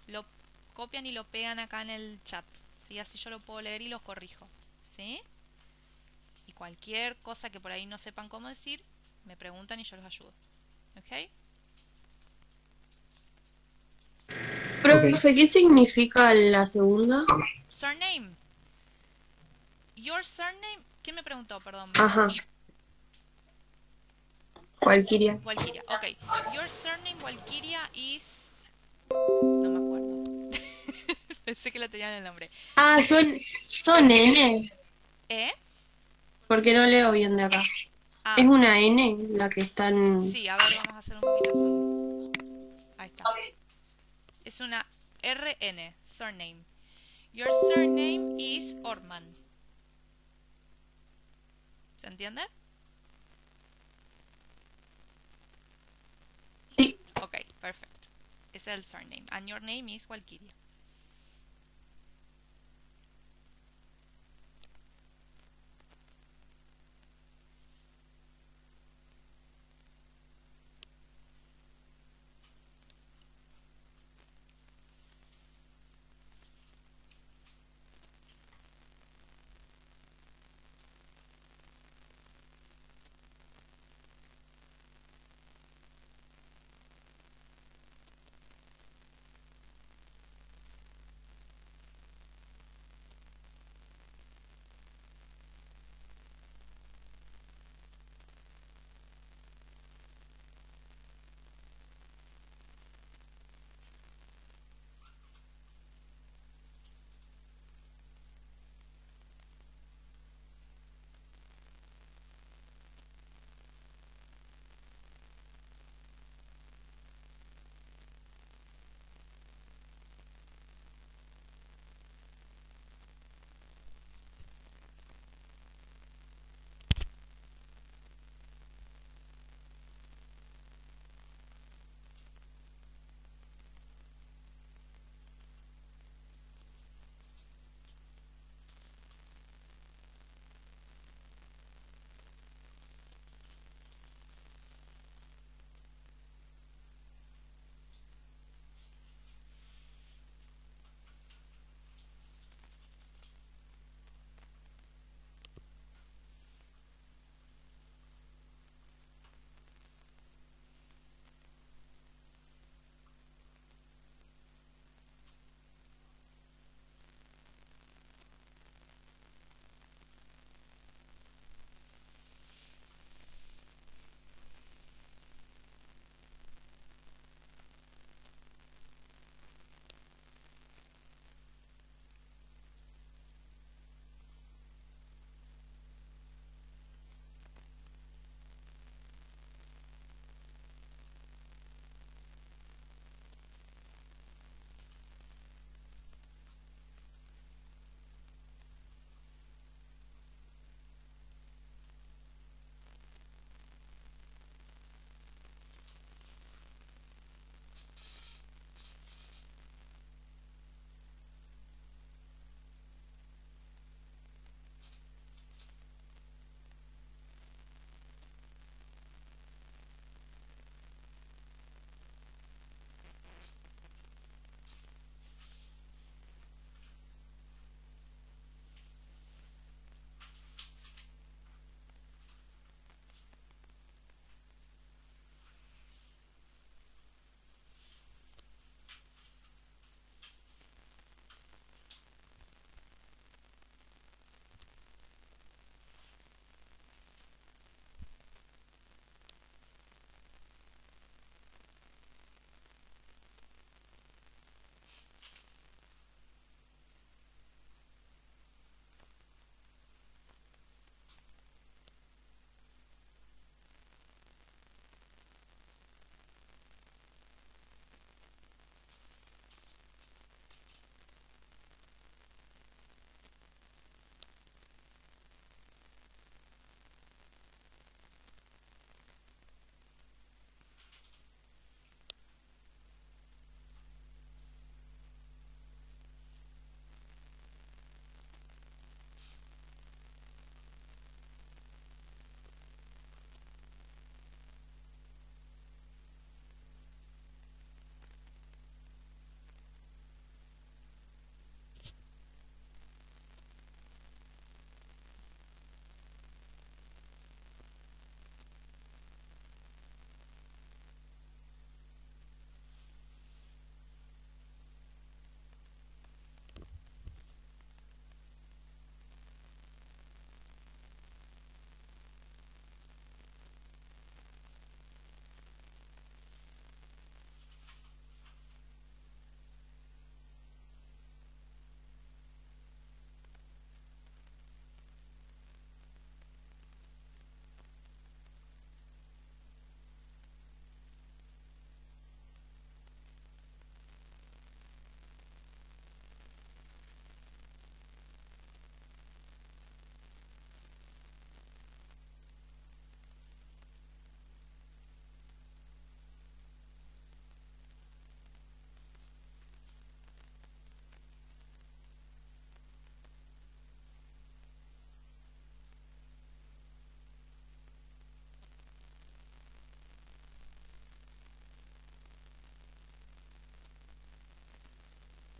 lo copian y lo pegan acá en el chat, ¿sí? Así yo lo puedo leer y los corrijo, ¿sí? Y cualquier cosa que por ahí no sepan cómo decir, me preguntan y yo los ayudo, ¿ok? Profe, ¿qué significa la segunda? Surname. Your surname. ¿Quién me preguntó? Perdón. Ajá. Walkiria. Walkiria. Ok. Your surname, Walkiria, is... No me acuerdo. Pensé que lo tenían el nombre. Ah, son N. ¿Eh? Porque no leo bien de acá. Ah, Es una N la que están. sí, a ver, vamos a hacer un poquito zoom. Ahí está. Es una RN, surname. Your surname is Ortman. ¿Se entiende? Sí. Ok, perfect. Ese es el surname. And your name is Walkiria.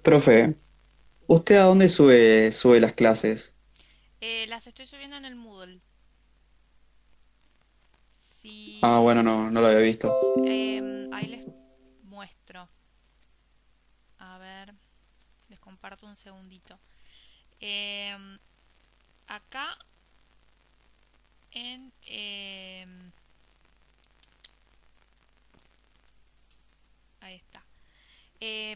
Profe, ¿usted a dónde sube las clases? Las estoy subiendo en el Moodle. Ah, Sí, bueno, no lo había visto. ahí les muestro. A ver, les comparto un segundito. Em, acá en... ahí está.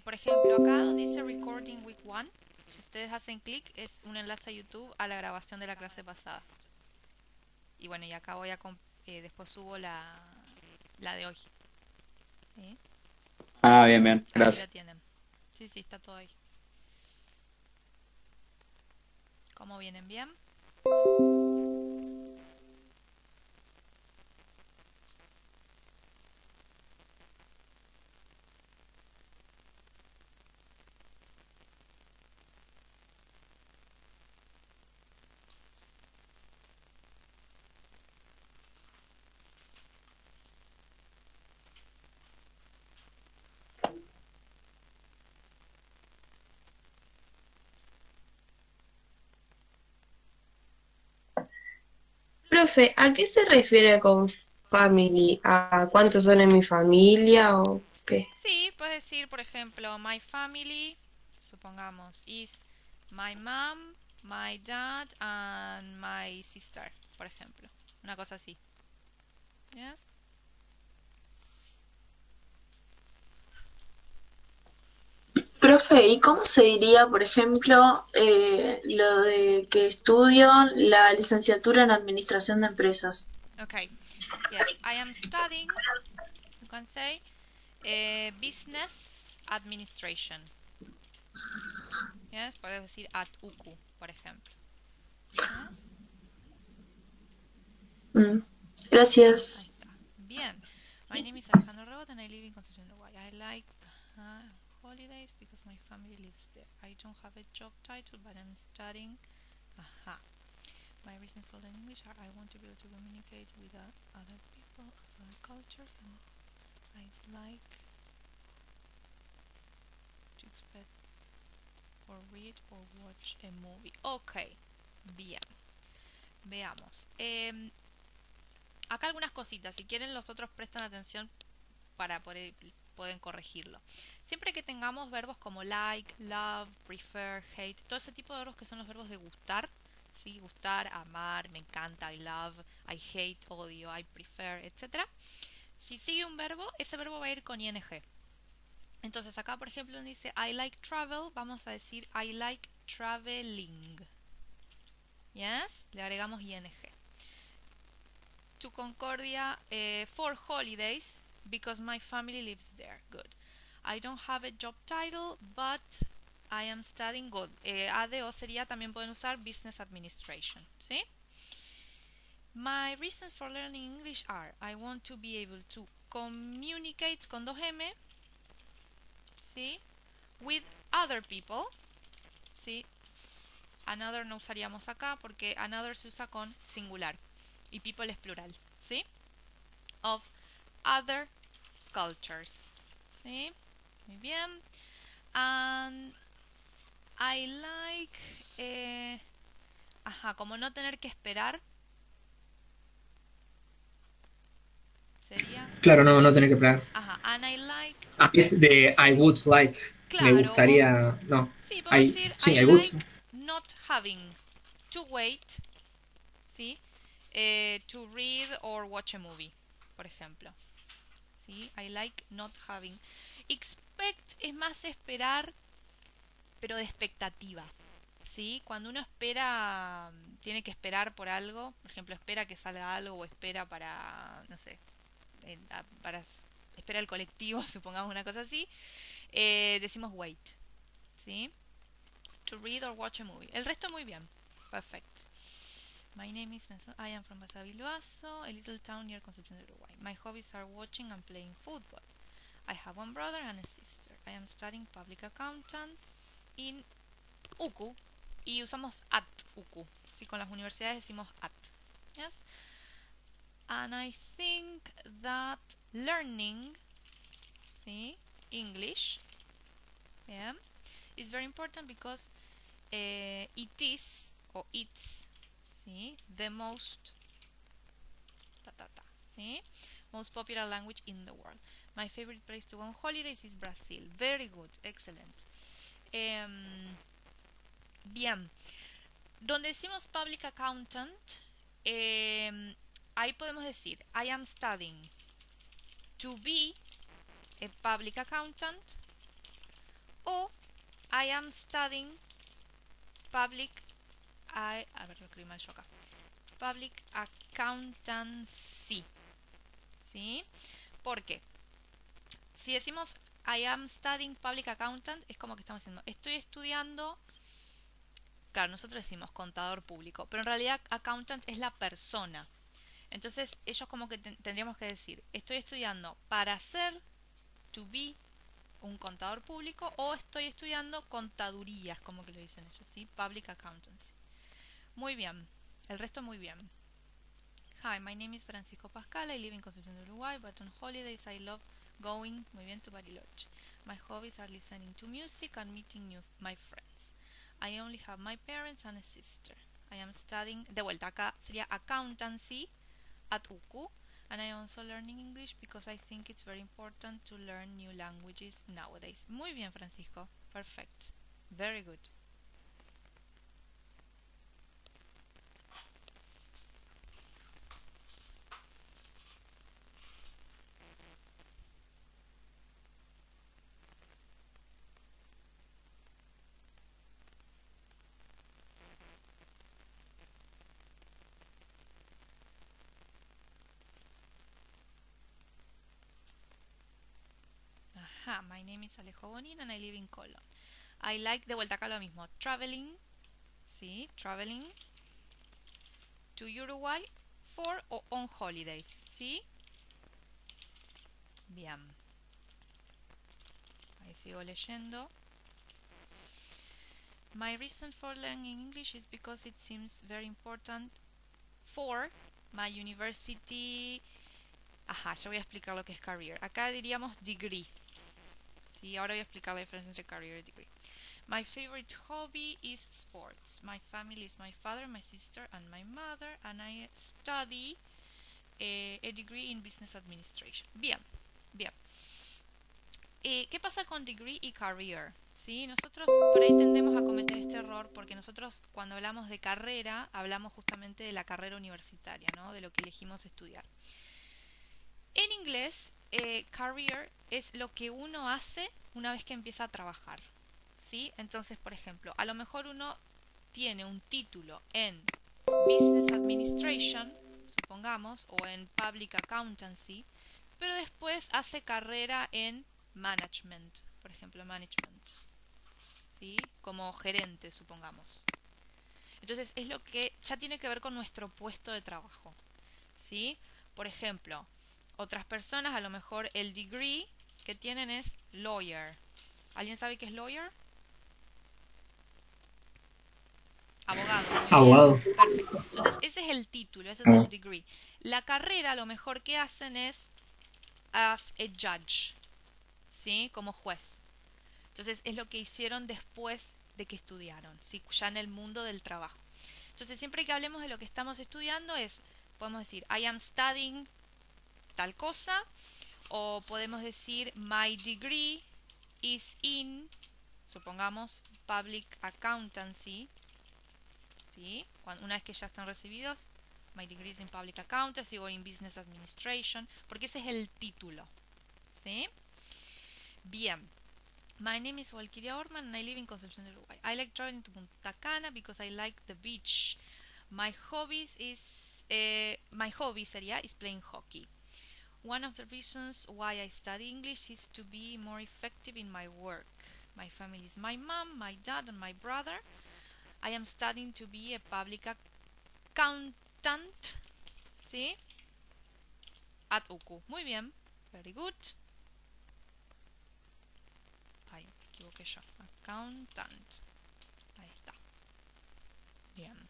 Por ejemplo, acá donde dice Recording Week 1, si ustedes hacen clic, es un enlace a YouTube a la grabación de la clase pasada. Y bueno, y acá voy a... después subo la de hoy. ¿Sí? Ah, bien, bien, Ahí la gracias. tienen. Sí, sí, está todo ahí. ¿Cómo vienen? ¿Bien? Profe, ¿a qué se refiere con family? ¿A cuántos son en mi familia o qué? Sí, puedes decir, por ejemplo, my family, supongamos, is my mom, my dad and my sister, por ejemplo. Una cosa así. Yes? Profe, ¿y cómo se diría, por ejemplo, lo de que estudio la licenciatura en Administración de Empresas? Okay. Yes, I am studying, you can say, business administration. Yes, puedes decir at UCU, por ejemplo. Yes? Mm, Ahí gracias. está. Bien. My name is Alejandro Rebot and I live in Concepción, Uruguay. I like holidays because my family lives there. I don't have a job title, but I'm studying. Aha. My reasons for learning English are I want to be able to communicate with other people of other cultures, and I like to expect or read or watch a movie. Ok, bien. Veamos. Acá algunas cositas. Si quieren, los otros prestan atención para poder, pueden corregirlo. Siempre que tengamos verbos como like, love, prefer, hate, todo ese tipo de verbos que son los verbos de gustar, ¿sí? Gustar, amar, me encanta, I love, I hate, odio, I prefer, etc. Si sigue un verbo, ese verbo va a ir con ing. Entonces acá, por ejemplo, donde dice I like travel, vamos a decir I like traveling. Yes, le agregamos ing. To Concordia, for holidays, because my family lives there. Good. I don't have a job title, but I am studying good. ADO sería, también pueden usar business administration. ¿Sí? My reasons for learning English are I want to be able to communicate con 2M, ¿sí? With other people, ¿sí? Another no usaríamos acá porque another se usa con singular y people es plural, ¿sí? Of other cultures, ¿sí? Muy bien. And I like, como no tener que esperar, sería, Claro, no tener que pagar. and I like, Es de I would like. Me claro, gustaría. No. sí, podemos I, decir sí, I I would. like not having to wait, ¿sí? To read or watch a movie, por ejemplo. ¿Sí? I like not having. Expect es más esperar, pero de expectativa. ¿Sí? Cuando uno espera, tiene que esperar por algo, por ejemplo, espera que salga algo o espera para, no sé, espera el colectivo, supongamos una cosa así, decimos wait. ¿Sí? To read or watch a movie. El resto muy bien. Perfect. My name is Nelson. I am from Basavilbaso, a little town near Concepción de Uruguay. My hobbies are watching and playing football. I have one brother and a sister. I am studying public accountant in UCU. Y usamos at UCU. ¿Sí? Con las universidades decimos at. Yes? And I think that learning, ¿sí? English, bien, is very important because it is, or it's, ¿sí? The most, ¿sí? Most popular language in the world. My favorite place to go on holidays is Brazil. Very good, excellent. Bien, donde decimos public accountant, ahí podemos decir I am studying to be a public accountant, o I am studying public, a ver, lo escribí mal yo acá, public accountancy, ¿sí? Porque si decimos I am studying public accountant, es como que estamos diciendo estoy estudiando. Claro, nosotros decimos contador público, pero en realidad accountant es la persona. Entonces ellos como que tendríamos que decir estoy estudiando para ser, to be, un contador público, o estoy estudiando contadurías, como que lo dicen ellos, ¿sí? Public accountancy. Muy bien, el resto muy bien. Hi, my name is Francisco Pascal, I live in Concepción de Uruguay, but on holidays I love going, muy bien, to Bariloche. My hobbies are listening to music and meeting my friends. I only have my parents and a sister. I am studying, de vuelta acá sería accountancy at UCU, and I am also learning English because I think it's very important to learn new languages nowadays. Muy bien, Francisco. Perfect. Very good. My name is Alejo Bonin and I live in Cologne. I like, de vuelta acá lo mismo, traveling, ¿sí? Traveling to Uruguay for o on holidays, ¿sí? Bien. Ahí sigo leyendo. My reason for learning English is because it seems very important for my university. Ajá, ya voy a explicar lo que es career. Acá diríamos degree. Sí, ahora voy a explicar la diferencia entre career y degree. My favorite hobby is sports. My family is my father, my sister, and my mother, and I study a degree in business administration. Bien, bien. ¿Qué pasa con degree y career? ¿Sí? Nosotros por ahí tendemos a cometer este error porque nosotros cuando hablamos de carrera hablamos justamente de la carrera universitaria, ¿no? De lo que elegimos estudiar. En inglés, career es lo que uno hace una vez que empieza a trabajar, ¿sí? Entonces, por ejemplo, a lo mejor uno tiene un título en Business Administration, supongamos, o en Public Accountancy, pero después hace carrera en Management, por ejemplo, Management, ¿sí? Como gerente, supongamos. Entonces, es lo que ya tiene que ver con nuestro puesto de trabajo, ¿sí? Por ejemplo, otras personas, a lo mejor el degree que tienen es lawyer. ¿Alguien sabe qué es lawyer? Abogado. Abogado. Perfecto. Entonces, ese es el título, ese es el degree. La carrera, lo mejor que hacen es as a judge, ¿sí? Como juez. Entonces, es lo que hicieron después de que estudiaron, ¿sí? Ya en el mundo del trabajo. Entonces, siempre que hablemos de lo que estamos estudiando podemos decir, I am studying tal cosa, o podemos decir my degree is in, supongamos, public accountancy, ¿sí? Una vez que ya están recibidos, my degree is in public accountancy o in business administration, porque ese es el título, ¿sí? Bien. My name is Walkiria Orman and I live in Concepción de Uruguay. I like traveling to Punta Cana because I like the beach. My hobby sería is playing hockey. One of the reasons why I study English is to be more effective in my work. My family is my mom, my dad, and my brother. I am studying to be a public accountant, ¿sí? At UCU. Muy bien. Very good. Ay, me equivoqué yo. Accountant. Ahí está. Bien.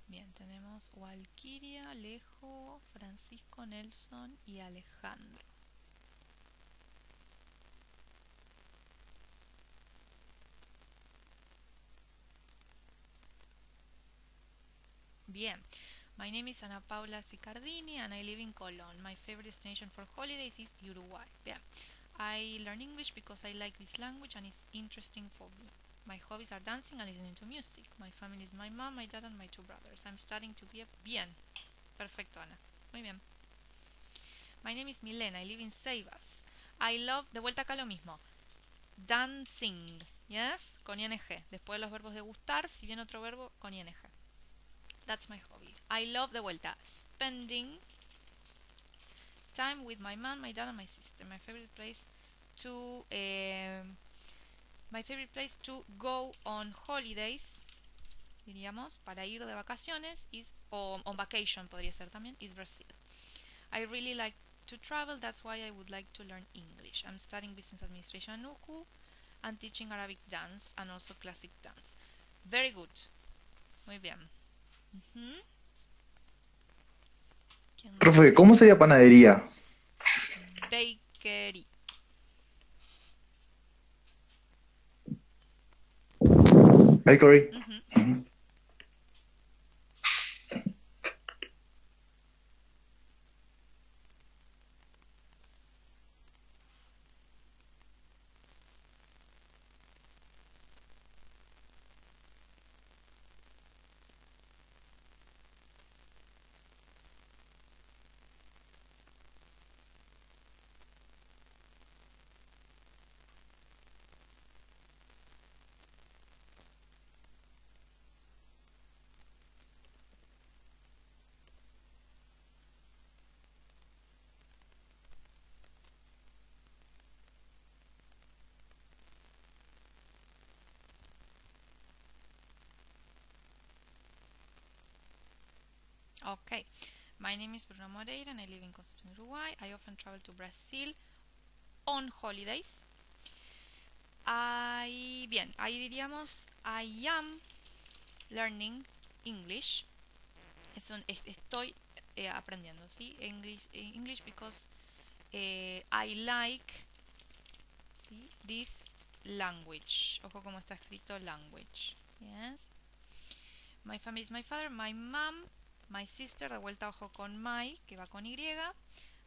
Bien, tenemos tenemos Walkiria, Alejo, Francisco, Nelson y Alejandro. Bien. My name is Ana Paula Sicardini and I live in Cologne. My favorite destination for holidays is Uruguay. Bien. I learn English because I like this language and it's interesting for me. My hobbies are dancing and listening to music. My family is my mom, my dad and my 2 brothers. I'm studying to be a... Bien. Perfecto, Ana. Muy bien. My name is Milena. I live in Ceibas. I love... De vuelta acá lo mismo. Dancing. Yes? Con ing. Después de los verbos de gustar, si viene otro verbo, con ing. That's my hobby. I love, de vuelta, spending time with my mom, my dad and my sister. My favorite place to go on holidays, diríamos, para ir de vacaciones, is, o on vacation podría ser también, is Brazil. I really like to travel, that's why I would like to learn English. I'm studying business administration at NUCU and teaching Arabic dance and also classic dance. Very good. Muy bien. ¿Quién más? Profe, ¿cómo sería panadería? Bakery. Bakery. Ujú. Okay. My name is Bruno Moreira and I live in Concepción, Uruguay. I often travel to Brazil on holidays. Bien, ahí diríamos I am learning English. Estoy aprendiendo, ¿sí? English because I like, ¿sí? This language. Ojo cómo está escrito language. Yes. My family is my father, my mom, my sister, de vuelta ojo con my, que va con Y,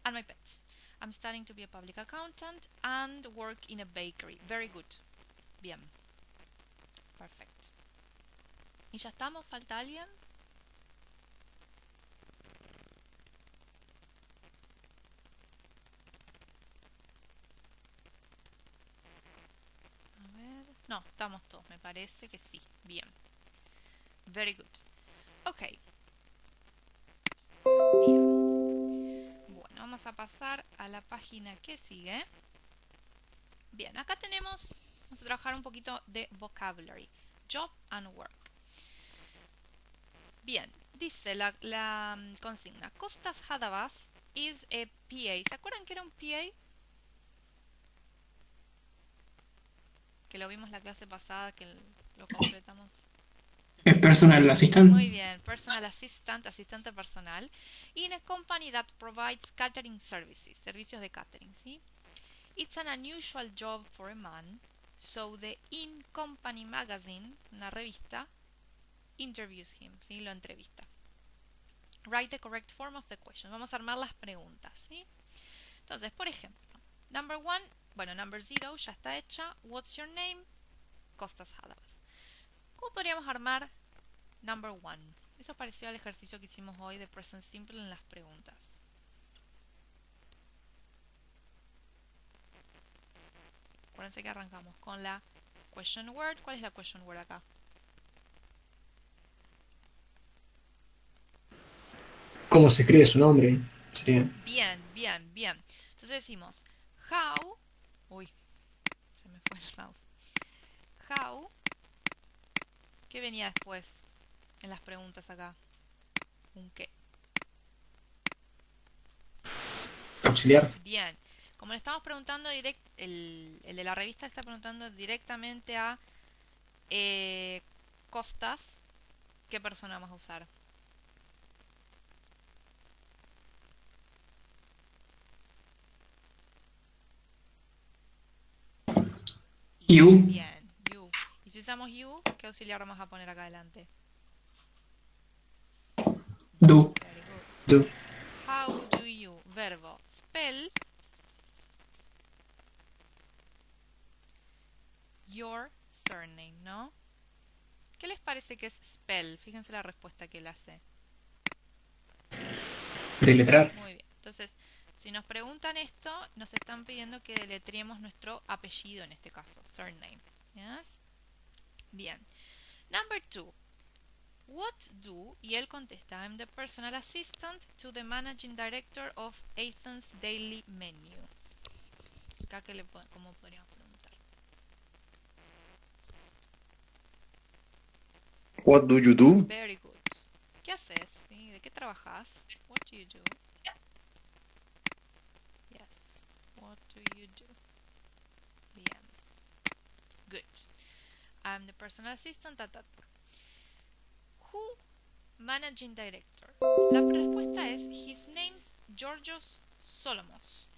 and my pets. I'm studying to be a public accountant and work in a bakery. Very good. Bien. Perfect. ¿Y ya estamos? ¿Falta alguien? A ver. No, estamos todos. Me parece que sí. Bien. Very good. Ok. Bien. Bueno, vamos a pasar a la página que sigue. Bien, acá tenemos, vamos a trabajar un poquito de vocabulary. Job and work. Bien, dice la consigna. Costas Hadavas is a PA. ¿Se acuerdan que era un PA? Que lo vimos la clase pasada, que lo completamos. Personal assistant. Muy bien, personal assistant, asistente personal. In a company that provides catering services, servicios de catering, ¿sí? It's an unusual job for a man, so the In Company magazine, una revista, interviews him, ¿sí? Lo entrevista. Write the correct form of the question. Vamos a armar las preguntas, ¿sí? Entonces, por ejemplo, number 0 ya está hecha. What's your name? Costas Hadavas. ¿Cómo podríamos armar number 1? Eso es parecido al ejercicio que hicimos hoy de present simple en las preguntas. Acuérdense que arrancamos con la question word. ¿Cuál es la question word acá? ¿Cómo se escribe su nombre? Sería. Bien, bien, bien. Entonces decimos how. Uy, se me fue el mouse. How. ¿Qué venía después en las preguntas acá? ¿Un qué? Auxiliar. Bien. Como le estamos preguntando el de la revista está preguntando directamente a Costas, ¿qué persona vamos a usar? You. Bien, you. Y si usamos you, ¿qué auxiliar vamos a poner acá adelante? Do. Very good. Do. How do you, verbo, spell your surname, ¿no? ¿Qué les parece que es spell? Fíjense la respuesta que él hace. Deletrar. Muy bien. Entonces, si nos preguntan esto, nos están pidiendo que deletreemos nuestro apellido en este caso, surname. Yes? Bien. Number 2. What do? Y él contesta, I'm the personal assistant to the managing director of Athens Daily Menu. Acá que ¿cómo podríamos preguntar? What do you do? Very good. ¿Qué haces? ¿Sí? ¿De qué trabajas? What do you do? Yes. What do you do? Bien. Good. I'm the personal assistant. Who managing director? La respuesta es his name's Georgios Solomos.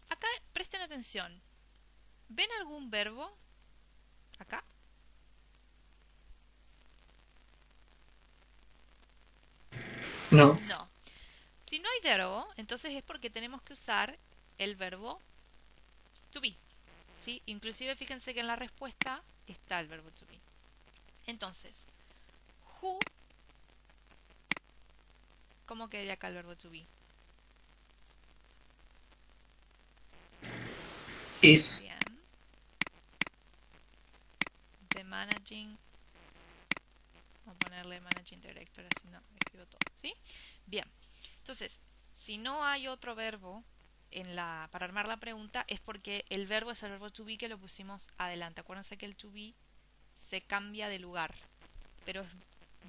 Acá presten atención. ¿Ven algún verbo? Acá. No. No. Si no hay verbo, entonces es porque tenemos que usar el verbo to be. ¿Sí? Inclusive fíjense que en la respuesta está el verbo to be. Entonces, who, ¿cómo quedaría acá el verbo to be? Is. Bien. The managing. Vamos a ponerle managing director, así no me escribo todo. ¿Sí? Bien. Entonces, si no hay otro verbo para armar la pregunta, es porque el verbo es el verbo to be que lo pusimos adelante. Acuérdense que el to be se cambia de lugar, pero es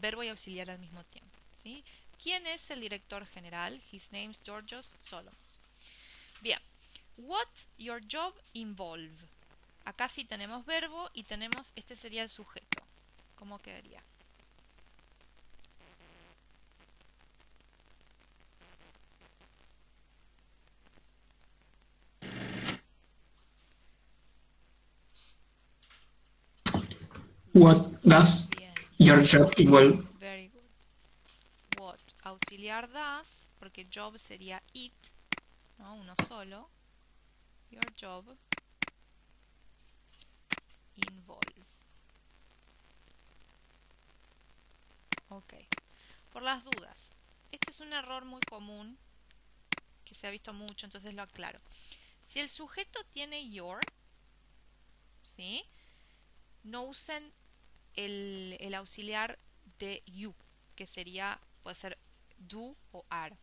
verbo y auxiliar al mismo tiempo. ¿Sí? ¿Quién es el director general? His name's Georgios Solomos. Bien. What your job involve? Acá sí tenemos verbo y tenemos, este sería el sujeto. ¿Cómo quedaría? What does Bien. your job involve? Very good. What auxiliar does, porque job sería it, ¿no? Uno solo. Your job involve. Ok. Por las dudas. Este es un error muy común que se ha visto mucho, entonces lo aclaro. Si el sujeto tiene your, ¿sí? No usen el auxiliar de you, que sería, puede ser do o are,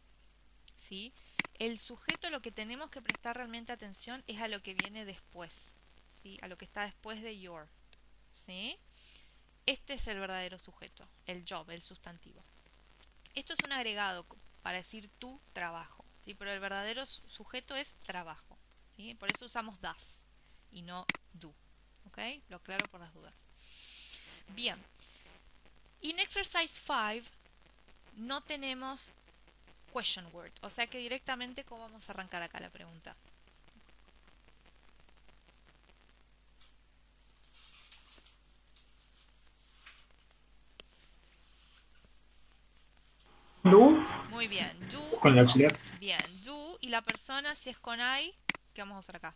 ¿sí? El sujeto, lo que tenemos que prestar realmente atención es a lo que viene después, ¿sí? A lo que está después de your, ¿sí? Este es el verdadero sujeto, el job, el sustantivo. Esto es un agregado para decir tu trabajo, ¿sí? Pero el verdadero sujeto es trabajo, ¿sí? Por eso usamos does y no do, ¿ok? Lo aclaro por las dudas. Bien. En exercise 5 no tenemos question word, o sea que directamente ¿cómo vamos a arrancar acá la pregunta? Do. Muy bien, do. Con el auxiliar. Bien, do. Y la persona, si es con I, ¿qué vamos a usar acá?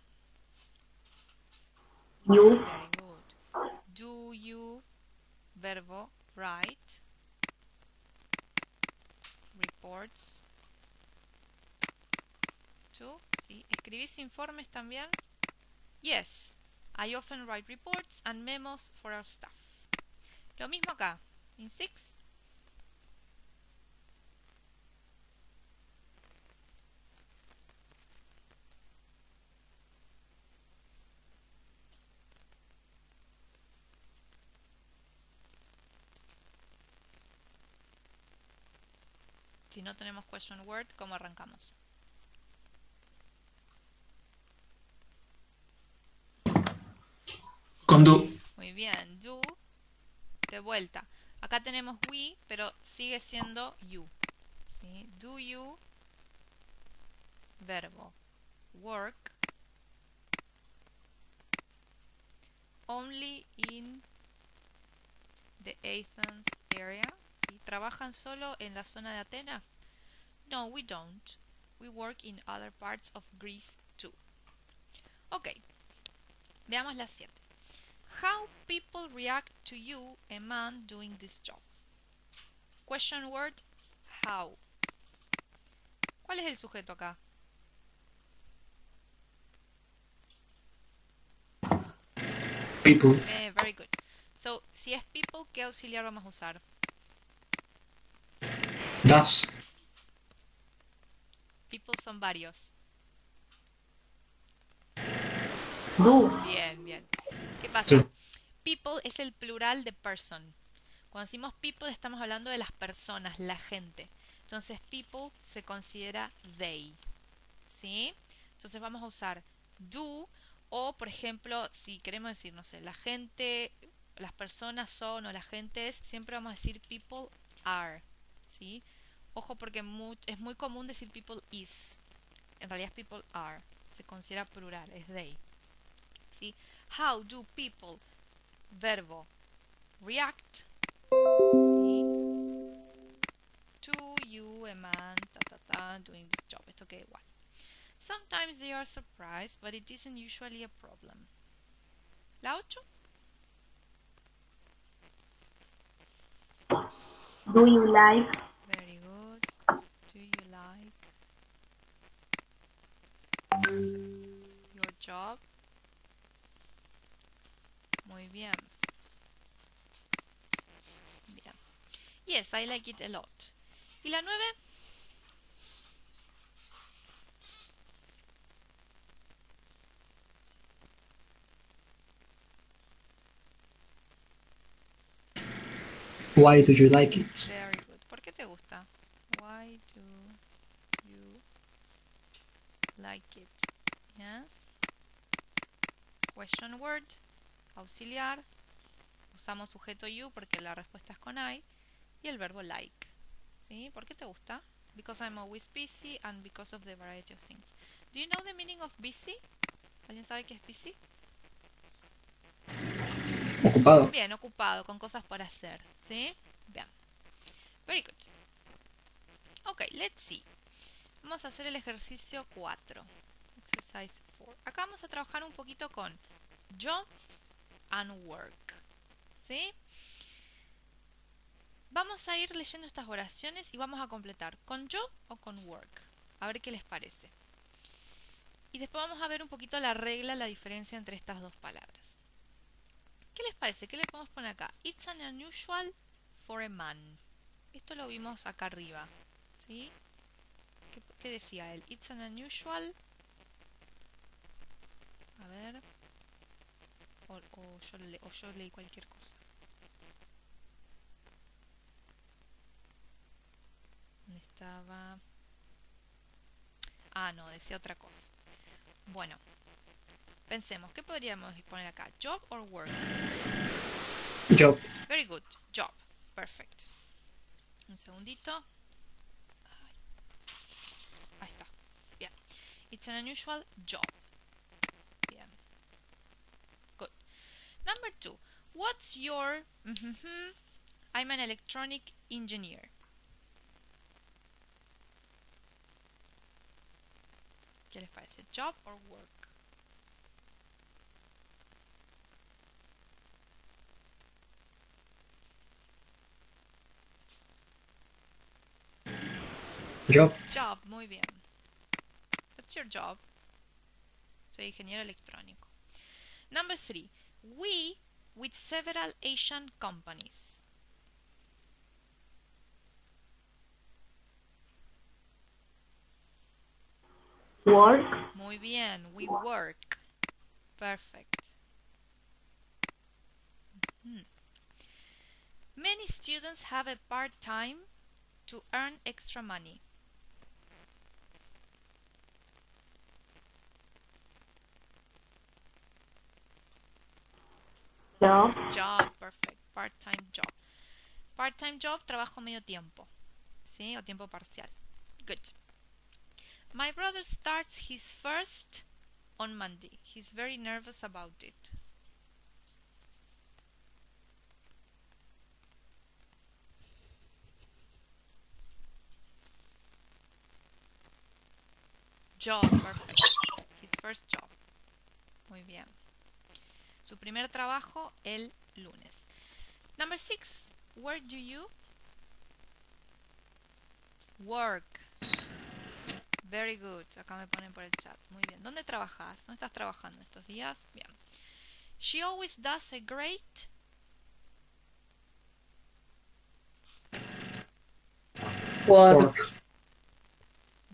You. Very good. Do you, verbo, write, reports to, ¿sí? ¿Escribís informes también? Yes, I often write reports and memos for our staff. Lo mismo acá, in 6. Si no tenemos question word, ¿cómo arrancamos? Con do. Muy bien, do, de vuelta. Acá tenemos we, pero sigue siendo you, ¿sí? Do you, verbo, work, only in the Athens area? ¿Sí? ¿Trabajan solo en la zona de Atenas? No, we don't. We work in other parts of Greece too. Ok, veamos la 7. How people react to you, a man, doing this job. Question word, how. ¿Cuál es el sujeto acá? People. Very good. So, si es people, ¿qué auxiliar vamos a usar? Does. People son varios. Do. Bien, bien. ¿Qué pasa? True. People es el plural de person. Cuando decimos people estamos hablando de las personas, la gente. Entonces people se considera they. ¿Sí? Entonces vamos a usar do o, por ejemplo, si queremos decir, no sé, la gente, las personas son o la gente es, siempre vamos a decir people are. ¿Sí? Ojo porque es muy común decir people is. En realidad es people are. Se considera plural, es they. ¿Sí? How do people, verbo, react, ¿sí? To you, a man, doing this job. Esto queda igual. Sometimes they are surprised, but it isn't usually a problem. La 8. Do you like? Very good. Do you like your job? Muy bien. Bien. Yes, I like it a lot. ¿Y la 9? Why do you like it? Very good. ¿Por qué te gusta? Why do you like it? Yes. Question word. Auxiliar. Usamos sujeto you porque la respuesta es con I. Y el verbo like. ¿Sí? ¿Por qué te gusta? Because I'm always busy and because of the variety of things. Do you know the meaning of busy? ¿Alguien sabe qué es busy? Ocupado. Bien, ocupado, con cosas por hacer. ¿Sí? Bien. Very good. Ok, let's see. Vamos a hacer el ejercicio 4. Exercise 4. Acá vamos a trabajar un poquito con job and work. ¿Sí? Vamos a ir leyendo estas oraciones y vamos a completar con job o con work. A ver qué les parece. Y después vamos a ver un poquito la regla, la diferencia entre estas dos palabras. ¿Qué les parece? ¿Qué le podemos poner acá? It's an unusual for a man. Esto lo vimos acá arriba. ¿Sí? ¿Qué decía él? It's an unusual. A ver. O yo leí cualquier cosa. ¿Dónde estaba? Ah, no, decía otra cosa. Bueno. Pensemos, ¿qué podríamos poner acá? ¿Job or work? Job. Very good. Job. Perfect. Un segundito. Ahí está. Bien. It's an unusual job. Bien. Good. Number 2. What's your... I'm an electronic engineer. ¿Qué les parece? Job or work? Job. Job, muy bien. What's your job? Soy ingeniero electrónico. Number 3. We with several Asian companies. Work. Muy bien. We work. Perfect. Many students have a part-time to earn extra money. Job. Job, perfect. Part-time job. Part-time job, trabajo medio tiempo. ¿Sí? O tiempo parcial. Good. My brother starts his first on Monday. He's very nervous about it. Job, perfect. His first job. Muy bien. Su primer trabajo el lunes. Number 6. Where do you work? Very good. Acá me ponen por el chat. Muy bien. ¿Dónde trabajas? ¿Dónde estás trabajando estos días? Bien. She always does a great Work. Work.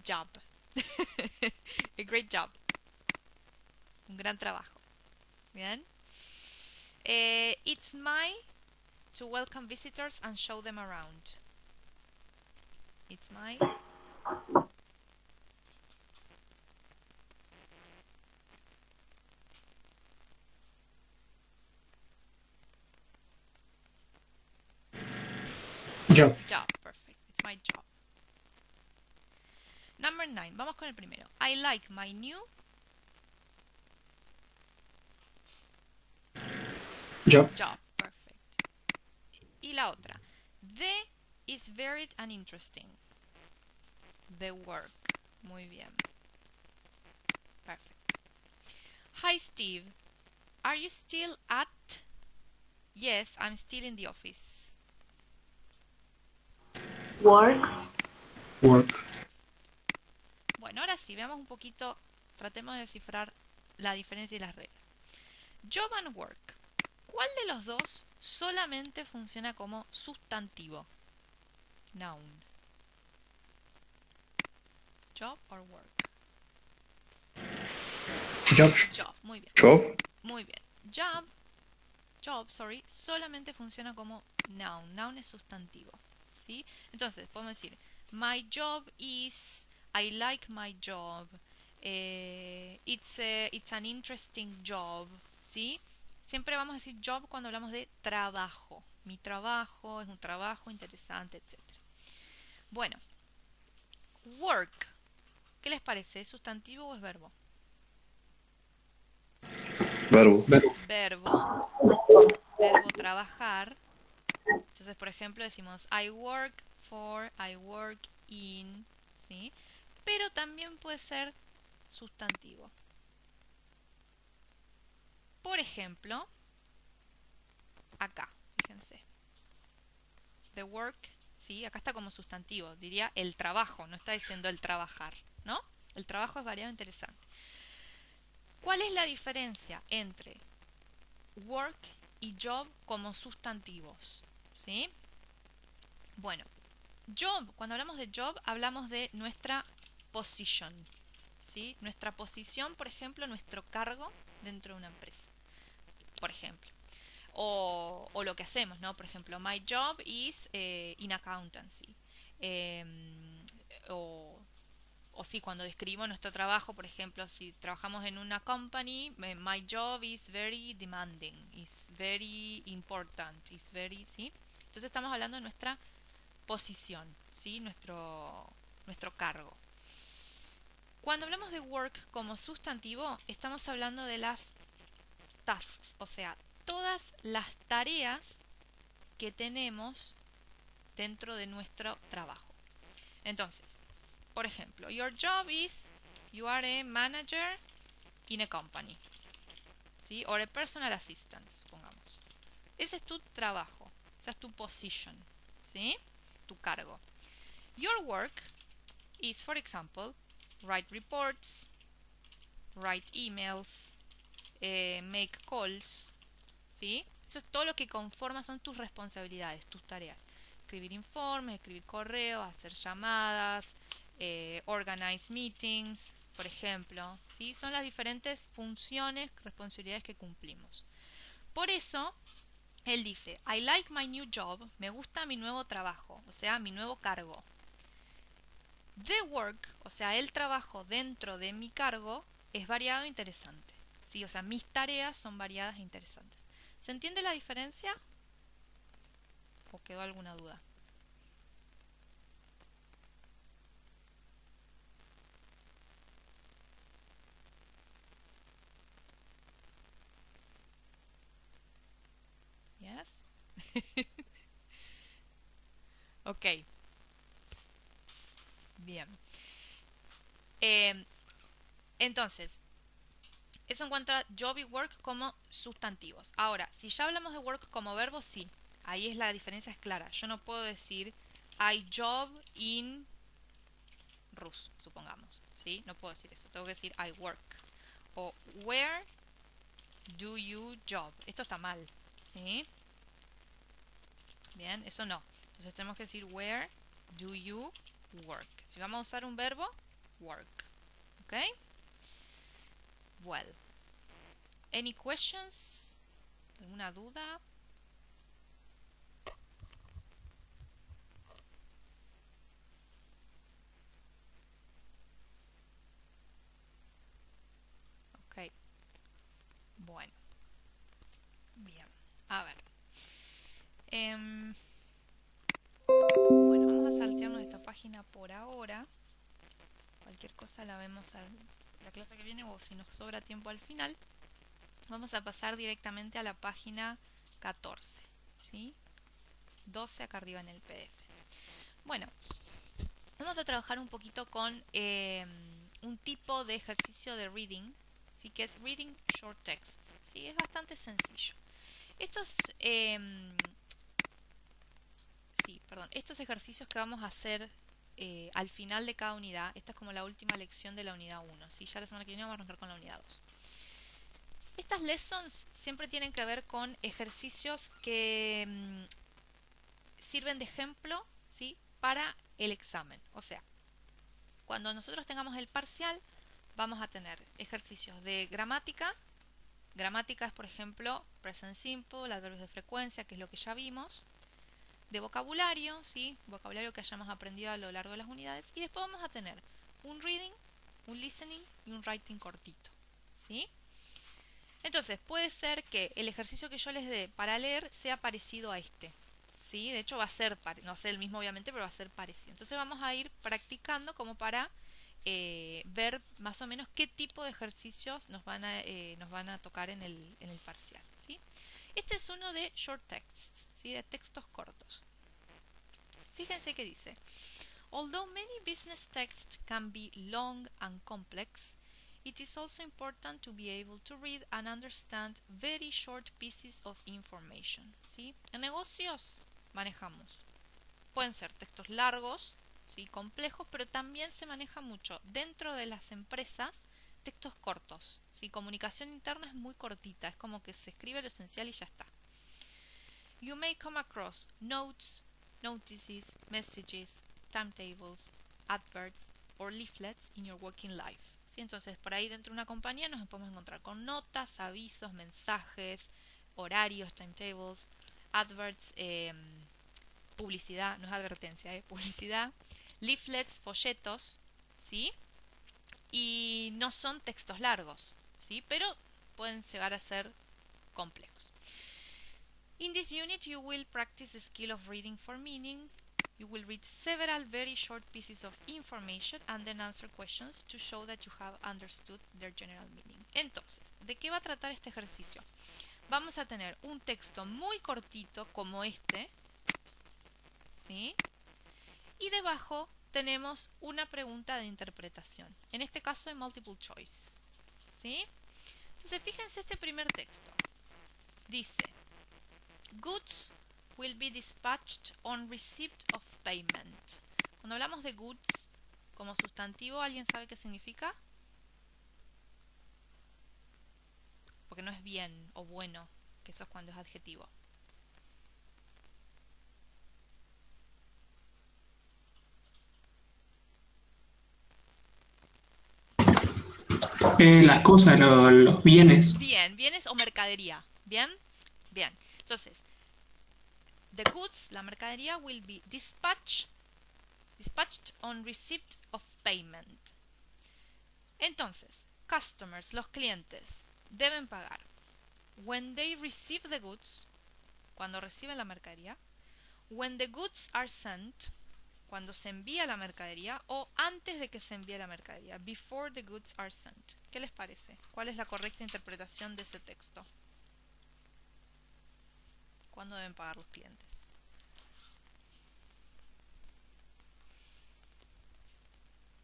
job. A great job. Un gran trabajo. Bien. It's my to welcome visitors and show them around. It's my Job. job. Perfect. It's my job. Number 9. Vamos con el primero. I like my new Job. job. Perfect. Y la otra. The is varied and interesting. The work. Muy bien. Perfect. Hi Steve. Are you still at? Yes, I'm still in the office. Work. Work. Bueno, ahora sí, veamos un poquito, tratemos de descifrar la diferencia y las reglas. Job and work. ¿Cuál de los dos solamente funciona como sustantivo? Noun. Job or work. Job. Job, muy bien. Job. Muy bien. Job, solamente funciona como noun. Noun es sustantivo. ¿Sí? Entonces, podemos decir, my job is, I like my job, it's an interesting job, ¿sí? Siempre vamos a decir job cuando hablamos de trabajo. Mi trabajo es un trabajo interesante, etc. Bueno, work. ¿Qué les parece? ¿Es sustantivo o es verbo? Verbo. Verbo. Verbo. Verbo trabajar. Entonces, por ejemplo, decimos I work for, I work in, ¿sí? Pero también puede ser sustantivo. Por ejemplo, acá, fíjense. The work, ¿sí? Acá está como sustantivo. Diría el trabajo, no está diciendo el trabajar, ¿no? El trabajo es variado interesante. ¿Cuál es la diferencia entre work y job como sustantivos? ¿Sí? Bueno, job, cuando hablamos de job, hablamos de nuestra position, ¿sí? Nuestra posición, por ejemplo, nuestro cargo dentro de una empresa, por ejemplo. O lo que hacemos, ¿no? Por ejemplo, my job is in accountancy. O sí, cuando describimos nuestro trabajo, por ejemplo, si trabajamos en una company, my job is very demanding, is very important, is very, ¿sí? Entonces estamos hablando de nuestra posición, ¿sí? Nuestro cargo. Cuando hablamos de work como sustantivo, estamos hablando de las tasks, o sea, todas las tareas que tenemos dentro de nuestro trabajo. Entonces, por ejemplo, your job is, you are a manager in a company, ¿sí? Or a personal assistant, supongamos. Ese es tu trabajo, esa es tu position, ¿sí? Tu cargo. Your work is, for example, write reports, write emails, make calls, ¿sí? Eso es todo lo que conforma, son tus responsabilidades, tus tareas. Escribir informes, escribir correos, hacer llamadas, organize meetings, por ejemplo, ¿sí? Son las diferentes funciones, responsabilidades que cumplimos. Por eso, él dice, I like my new job, me gusta mi nuevo trabajo, o sea, mi nuevo cargo. The work, o sea, el trabajo dentro de mi cargo, es variado e interesante, ¿sí? O sea, mis tareas son variadas e interesantes. ¿Se entiende la diferencia? ¿O quedó alguna duda? Yes. Ok. Bien. Entonces, eso en cuanto a job y work como sustantivos. Ahora, si ya hablamos de work como verbo, sí. Ahí es la diferencia es clara. Yo no puedo decir I job in Rus, supongamos. ¿Sí? No puedo decir eso. Tengo que decir I work. O where do you job. Esto está mal. ¿Sí? Bien, eso no. Entonces tenemos que decir where do you work. Si vamos a usar un verbo, work. ¿Ok? Well. Any questions? ¿Alguna duda? Ok. Bueno. Bien. A ver. Bueno, vamos a saltearnos esta página por ahora. Cualquier cosa la vemos la clase que viene o si nos sobra tiempo al final. Vamos a pasar directamente a la página 14, ¿sí? 12 acá arriba en el PDF. Bueno, vamos a trabajar un poquito con un tipo de ejercicio de reading, ¿sí? Que es reading short text, ¿sí? Es bastante sencillo. Estos ejercicios que vamos a hacer al final de cada unidad, esta es como la última lección de la unidad 1, ¿sí? Ya la semana que viene vamos a arrancar con la unidad 2. Estas lessons siempre tienen que ver con ejercicios que sirven de ejemplo, ¿sí? Para el examen. O sea, cuando nosotros tengamos el parcial, vamos a tener ejercicios de gramática. Gramática es, por ejemplo, present simple, adverbios de frecuencia, que es lo que ya vimos. De vocabulario, ¿sí? Vocabulario que hayamos aprendido a lo largo de las unidades. Y después vamos a tener un reading, un listening y un writing cortito, ¿sí? Entonces, puede ser que el ejercicio que yo les dé para leer sea parecido a este, ¿sí? De hecho, va a ser, no va a ser el mismo obviamente, pero va a ser parecido. Entonces vamos a ir practicando como para ver más o menos qué tipo de ejercicios nos van a tocar en el parcial, ¿sí? Este es uno de short texts, ¿sí? De textos cortos. Fíjense que dice: Although many business texts can be long and complex, it is also important to be able to read and understand very short pieces of information, ¿sí? En negocios manejamos, pueden ser textos largos, ¿sí? Complejos, pero también se maneja mucho dentro de las empresas textos cortos, ¿sí? Comunicación interna es muy cortita, es como que se escribe lo esencial y ya está. You may come across notes, notices, messages, timetables, adverts or leaflets in your working life. ¿Sí? Entonces, por ahí dentro de una compañía nos podemos encontrar con notas, avisos, mensajes, horarios, timetables, adverts, publicidad, no es advertencia, publicidad, leaflets, folletos, ¿sí? Y no son textos largos, ¿sí? Pero pueden llegar a ser complejos. In this unit you will practice the skill of reading for meaning. You will read several very short pieces of information and then answer questions to show that you have understood their general meaning. Entonces, ¿de qué va a tratar este ejercicio? Vamos a tener un texto muy cortito como este, ¿sí? Y debajo tenemos una pregunta de interpretación, en este caso de multiple choice, ¿sí? Entonces, fíjense este primer texto. Dice: Goods will be dispatched on receipt of payment. Cuando hablamos de goods como sustantivo, ¿alguien sabe qué significa? Porque no es bien o bueno, que eso es cuando es adjetivo. Las cosas, los bienes. Bien, bienes o mercadería. Bien, bien. Entonces, the goods, la mercadería, will be dispatched on receipt of payment. Entonces, customers, los clientes, deben pagar when they receive the goods, cuando reciben la mercadería, when the goods are sent, cuando se envía la mercadería, o antes de que se envíe la mercadería, before the goods are sent. ¿Qué les parece? ¿Cuál es la correcta interpretación de ese texto? ¿Cuándo deben pagar los clientes?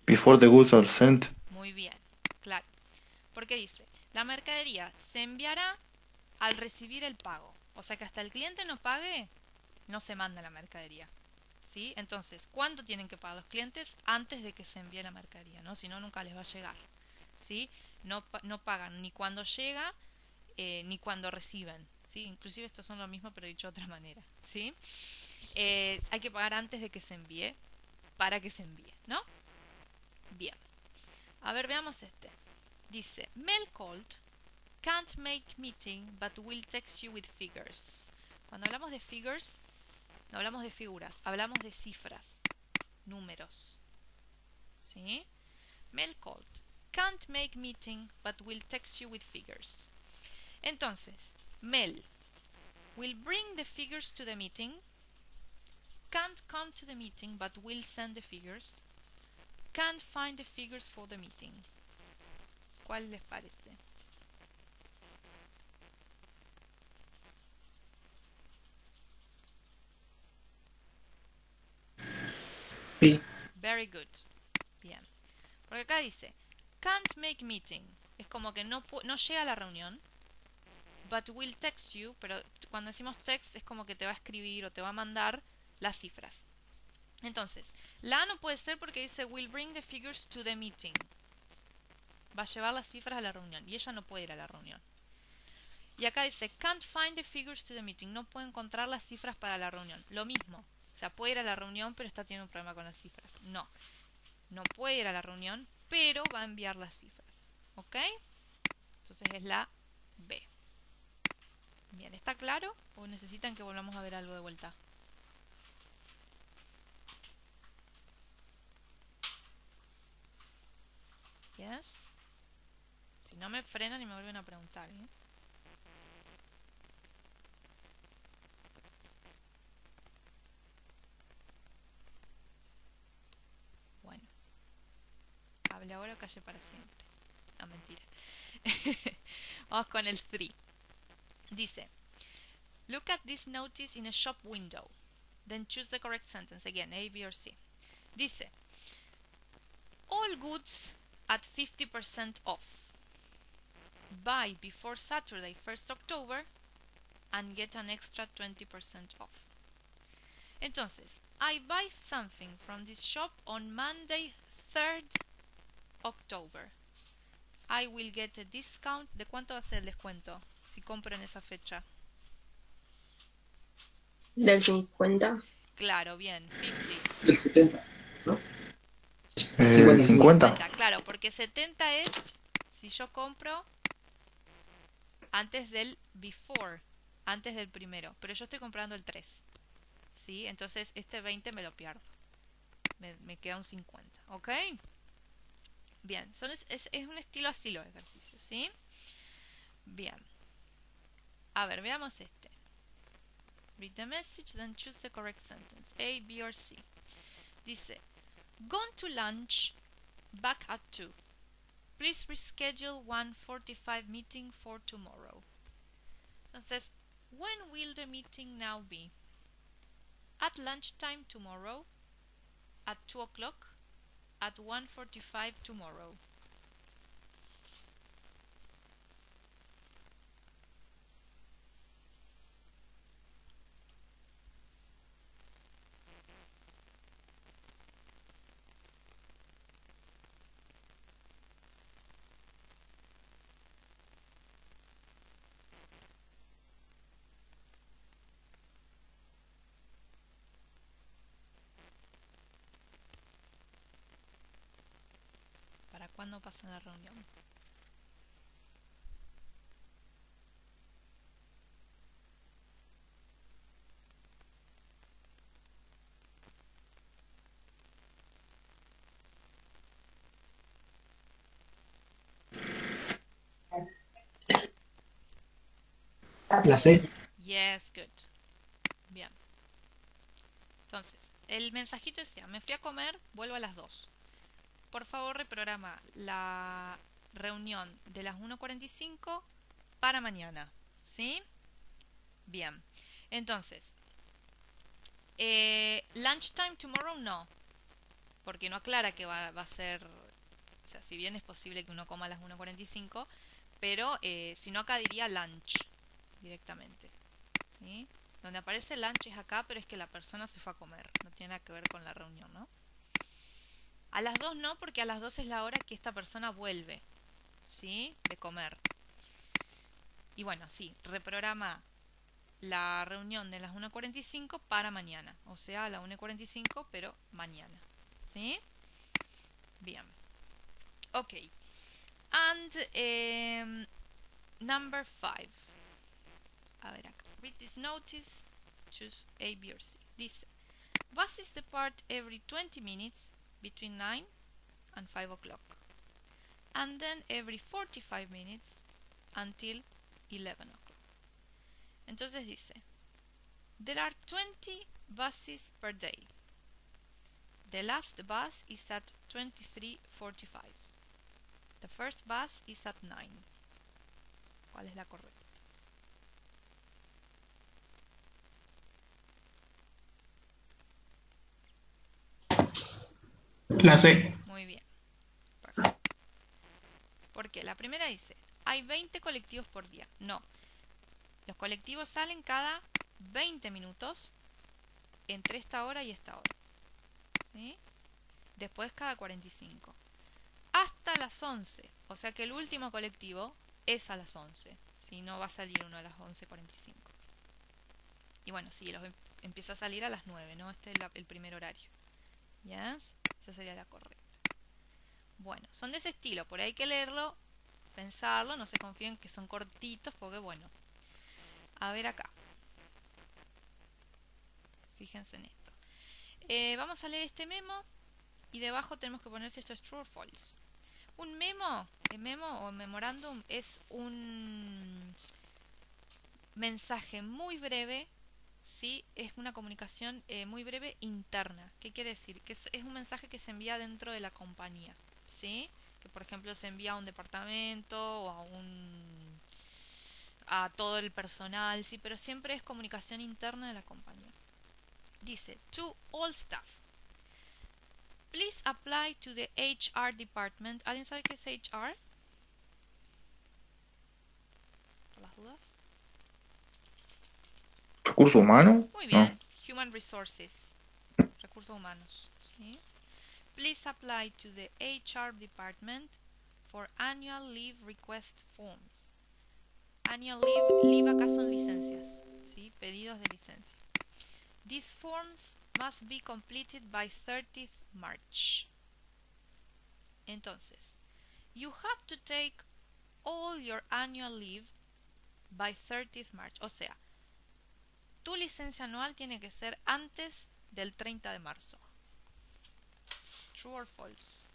Before the goods are sent. Muy bien, claro. Porque dice, la mercadería se enviará al recibir el pago. O sea que hasta el cliente no pague, no se manda la mercadería. ¿Sí? Entonces, ¿cuánto tienen que pagar los clientes antes de que se envíe la mercadería? ¿No? Si no, nunca les va a llegar. ¿Sí? No pagan ni cuando llega ni cuando reciben. ¿Sí? Inclusive estos son lo mismo pero dicho de otra manera. ¿Sí? Hay que pagar antes de que se envíe para que se envíe, ¿no? Bien. A ver, veamos este. Dice, Mel called, can't make meeting, but will text you with figures. Cuando hablamos de figures, no hablamos de figuras, hablamos de cifras, números. ¿Sí? Mel called, can't make meeting, but will text you with figures. Entonces, Mel will bring the figures to the meeting, can't come to the meeting, but will send the figures, can't find the figures for the meeting. ¿Cuál les parece? B. Very good. Bien. Porque acá dice, can't make meeting. Es como que no llega a la reunión. But will text you. Pero cuando decimos text es como que te va a escribir o te va a mandar las cifras. Entonces, la A no puede ser porque dice will bring the figures to the meeting. Va a llevar las cifras a la reunión. Y ella no puede ir a la reunión. Y acá dice can't find the figures to the meeting. No puede encontrar las cifras para la reunión. Lo mismo. O sea, puede ir a la reunión, pero está teniendo un problema con las cifras. No puede ir a la reunión, pero va a enviar las cifras. ¿Ok? Entonces es la B. Bien, ¿está claro? ¿O necesitan que volvamos a ver algo de vuelta? Yes. Si no me frenan y me vuelven a preguntar, ¿eh? Bueno. Hable ahora o calle para siempre. No, mentira. Vamos con el 3. Dice, look at this notice in a shop window. Then choose the correct sentence. Again, A, B, or C. Dice, all goods at 50% off. Buy before Saturday, 1st October, and get an extra 20% off. Entonces, I buy something from this shop on Monday, 3rd October. I will get a discount. ¿De cuánto va a ser el descuento si compro en esa fecha? Del 50. Claro, bien, 50. Del 70, ¿no? 50. 50, claro, porque 70 es si yo compro antes del before, antes del primero, pero yo estoy comprando el 3. ¿Sí? Entonces este 20 me lo pierdo. Me queda un 50, ¿ok? Bien, es un estilo así los ejercicios, ¿sí? Bien. A ver, veamos este. Read the message, then choose the correct sentence. A, B, or C. Dice, gone to lunch, back at 2. Please reschedule 1:45 meeting for tomorrow. Entonces, when will the meeting now be? At lunchtime tomorrow, at 2 o'clock, at 1:45 tomorrow. ¿Para cuándo pasa la reunión? La C. Yes, good. Bien. Entonces, el mensajito decía, me fui a comer, vuelvo a las 2. Por favor, reprograma la reunión de las 1:45 para mañana. ¿Sí? Bien. Entonces, lunchtime tomorrow no. Porque no aclara que va a ser sea, si bien es posible que uno coma a las 1:45, pero si no acá diría lunch directamente, ¿sí? Donde aparece lunch es acá, pero es que la persona se fue a comer, no tiene nada que ver con la reunión, ¿no? A las 2 no, porque a las 2 es la hora que esta persona vuelve, ¿sí? De comer. Y bueno, sí, reprograma la reunión de las 1:45 para mañana. O sea, a las 1:45, pero mañana. ¿Sí? Bien. Ok. And number 5. A ver acá. Read this notice. Choose A, B, or C. Dice: buses depart every 20 minutes between 9 and 5 o'clock. And then every 45 minutes until 11 o'clock. Entonces dice: there are 20 buses per day. The last bus is at 23:45. The first bus is at 9. ¿Cuál es la correcta? La C. Muy bien. Perfecto. Porque la primera dice: hay 20 colectivos por día. No. Los colectivos salen cada 20 minutos entre esta hora y esta hora. ¿Sí? Después cada 45. Hasta las 11. O sea que el último colectivo es a las 11. Si no va a salir uno a las 11:45. Y bueno, sí, empieza a salir a las 9, ¿no? Este es el primer horario. ¿Yes? Esa sería la correcta. Bueno, son de ese estilo. Por ahí hay que leerlo, pensarlo. No se confíen que son cortitos porque, bueno. A ver acá. Fíjense en esto. Vamos a leer este memo. Y debajo tenemos que poner si esto es true o false. Un memo o memorándum es un mensaje muy breve, ¿sí? Es una comunicación muy breve interna. ¿Qué quiere decir? Que es un mensaje que se envía dentro de la compañía, ¿sí? Que por ejemplo se envía a un departamento o a todo el personal, ¿sí? Pero siempre es comunicación interna de la compañía. Dice: to all staff. Please apply to the HR department. ¿Alguien sabe qué es HR? ¿Por las dudas? ¿Recursos humanos? Muy No. bien. Human Resources. Recursos humanos. ¿Sí? Please apply to the HR department for annual leave request forms. Annual leave acá son licencias. ¿Sí? Pedidos de licencia. These forms must be completed by 30th March. Entonces, you have to take all your annual leave by 30th March. O sea, tu licencia anual tiene que ser antes del 30 de marzo. True or false?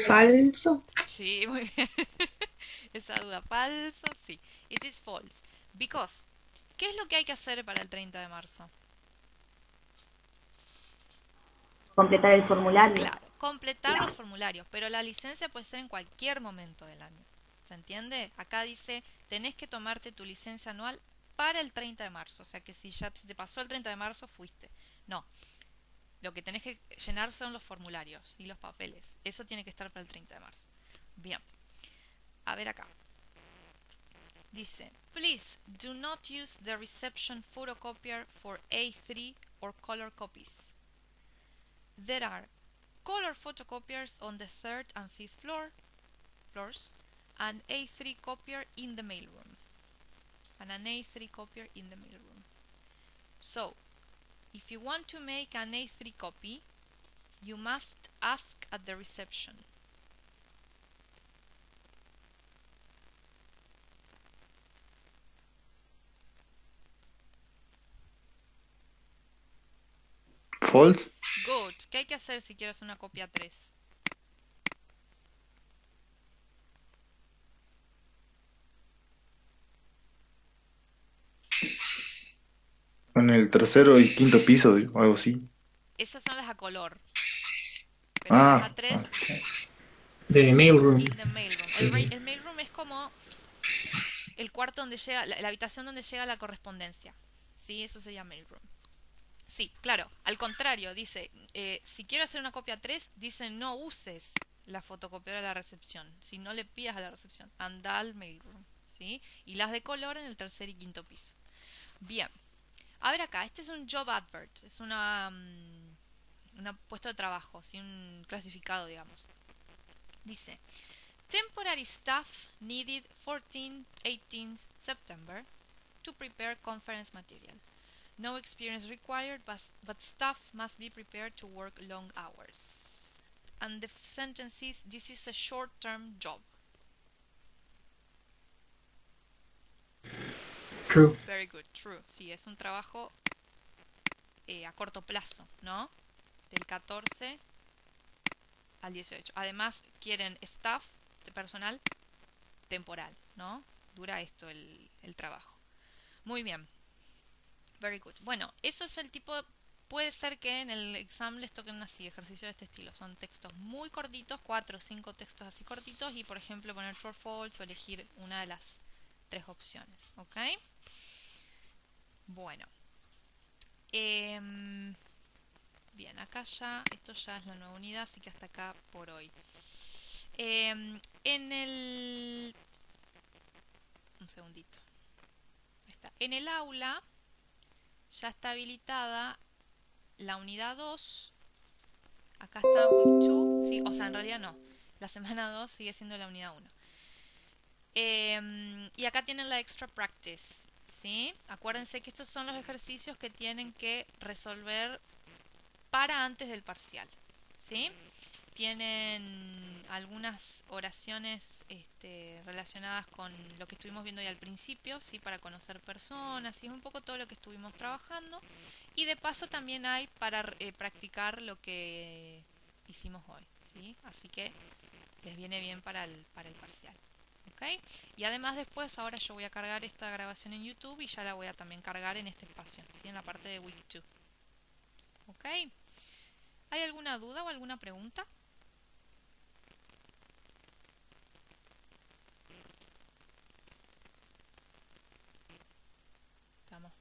Falso. Sí, muy bien. Esa duda, falso, sí. It is false. Because, ¿qué es lo que hay que hacer para el 30 de marzo? Completar el formulario. Claro, completar los formularios, pero la licencia puede ser en cualquier momento del año. ¿Se entiende? Acá dice: tenés que tomarte tu licencia anual para el 30 de marzo. O sea que si ya te pasó el 30 de marzo, fuiste. No. Lo que tenés que llenar son los formularios y los papeles. Eso tiene que estar para el 30 de marzo. Bien. A ver acá. Dice: please do not use the reception photocopier for A3 or color copies. There are color photocopiers on the 3rd and 5th floors, and A3 copier in the mailroom. And an A3 copier in the mailroom. So, if you want to make an A3 copy, you must ask at the reception. False. Good. ¿Qué hay que hacer si quiero hacer una copia 3? En el tercero y quinto piso, o algo así. Esas son las a color. Pero las Ah, A3 De mailroom. in the mailroom. El mailroom es como el cuarto donde llega, la habitación donde llega la correspondencia. ¿Sí? Eso se llama mailroom. Sí, claro. Al contrario, dice, si quiero hacer una copia 3, dice no uses la fotocopiadora de la recepción. Si no le pidas a la recepción, anda al mailroom. ¿Sí? Y las de color en el tercer y quinto piso. Bien. A ver acá, este es un job advert. Es una puesto de trabajo, ¿sí? Un clasificado, digamos. Dice, temporary staff needed 14th, 18th September to prepare conference material. No experience required, but staff must be prepared to work long hours. And the sentence is, this is a short-term job. True. Very good, true. Sí, es un trabajo a corto plazo, ¿no? Del 14 al 18. Además, quieren staff de personal temporal, ¿no? Dura esto el trabajo. Muy bien. Very good. Bueno, eso es el tipo. Puede ser que en el examen les toquen así, ejercicios de este estilo. Son textos muy cortitos, 4 o 5 textos así cortitos. Y por ejemplo, poner true or false o elegir una de las 3 opciones. ¿Ok? Bueno. Bien, acá ya, esto ya es la nueva unidad, así que hasta acá por hoy. En el... Un segundito. Ahí está. En el aula ya está habilitada la unidad 2. Acá está week 2, sí, o sea, en realidad no. La semana 2 sigue siendo la unidad 1. Y acá tienen la extra practice, ¿sí? Acuérdense que estos son los ejercicios que tienen que resolver para antes del parcial, ¿sí? Tienen algunas oraciones relacionadas con lo que estuvimos viendo hoy al principio, ¿sí? Para conocer personas, y es un poco todo lo que estuvimos trabajando. Y de paso también hay para practicar lo que hicimos hoy, ¿sí? Así que les viene bien para el parcial. ¿Ok? Y además después, ahora yo voy a cargar esta grabación en YouTube y ya la voy a también cargar en este espacio, ¿sí? En la parte de Week 2. ¿Ok? ¿Hay alguna duda o alguna pregunta? Estamos.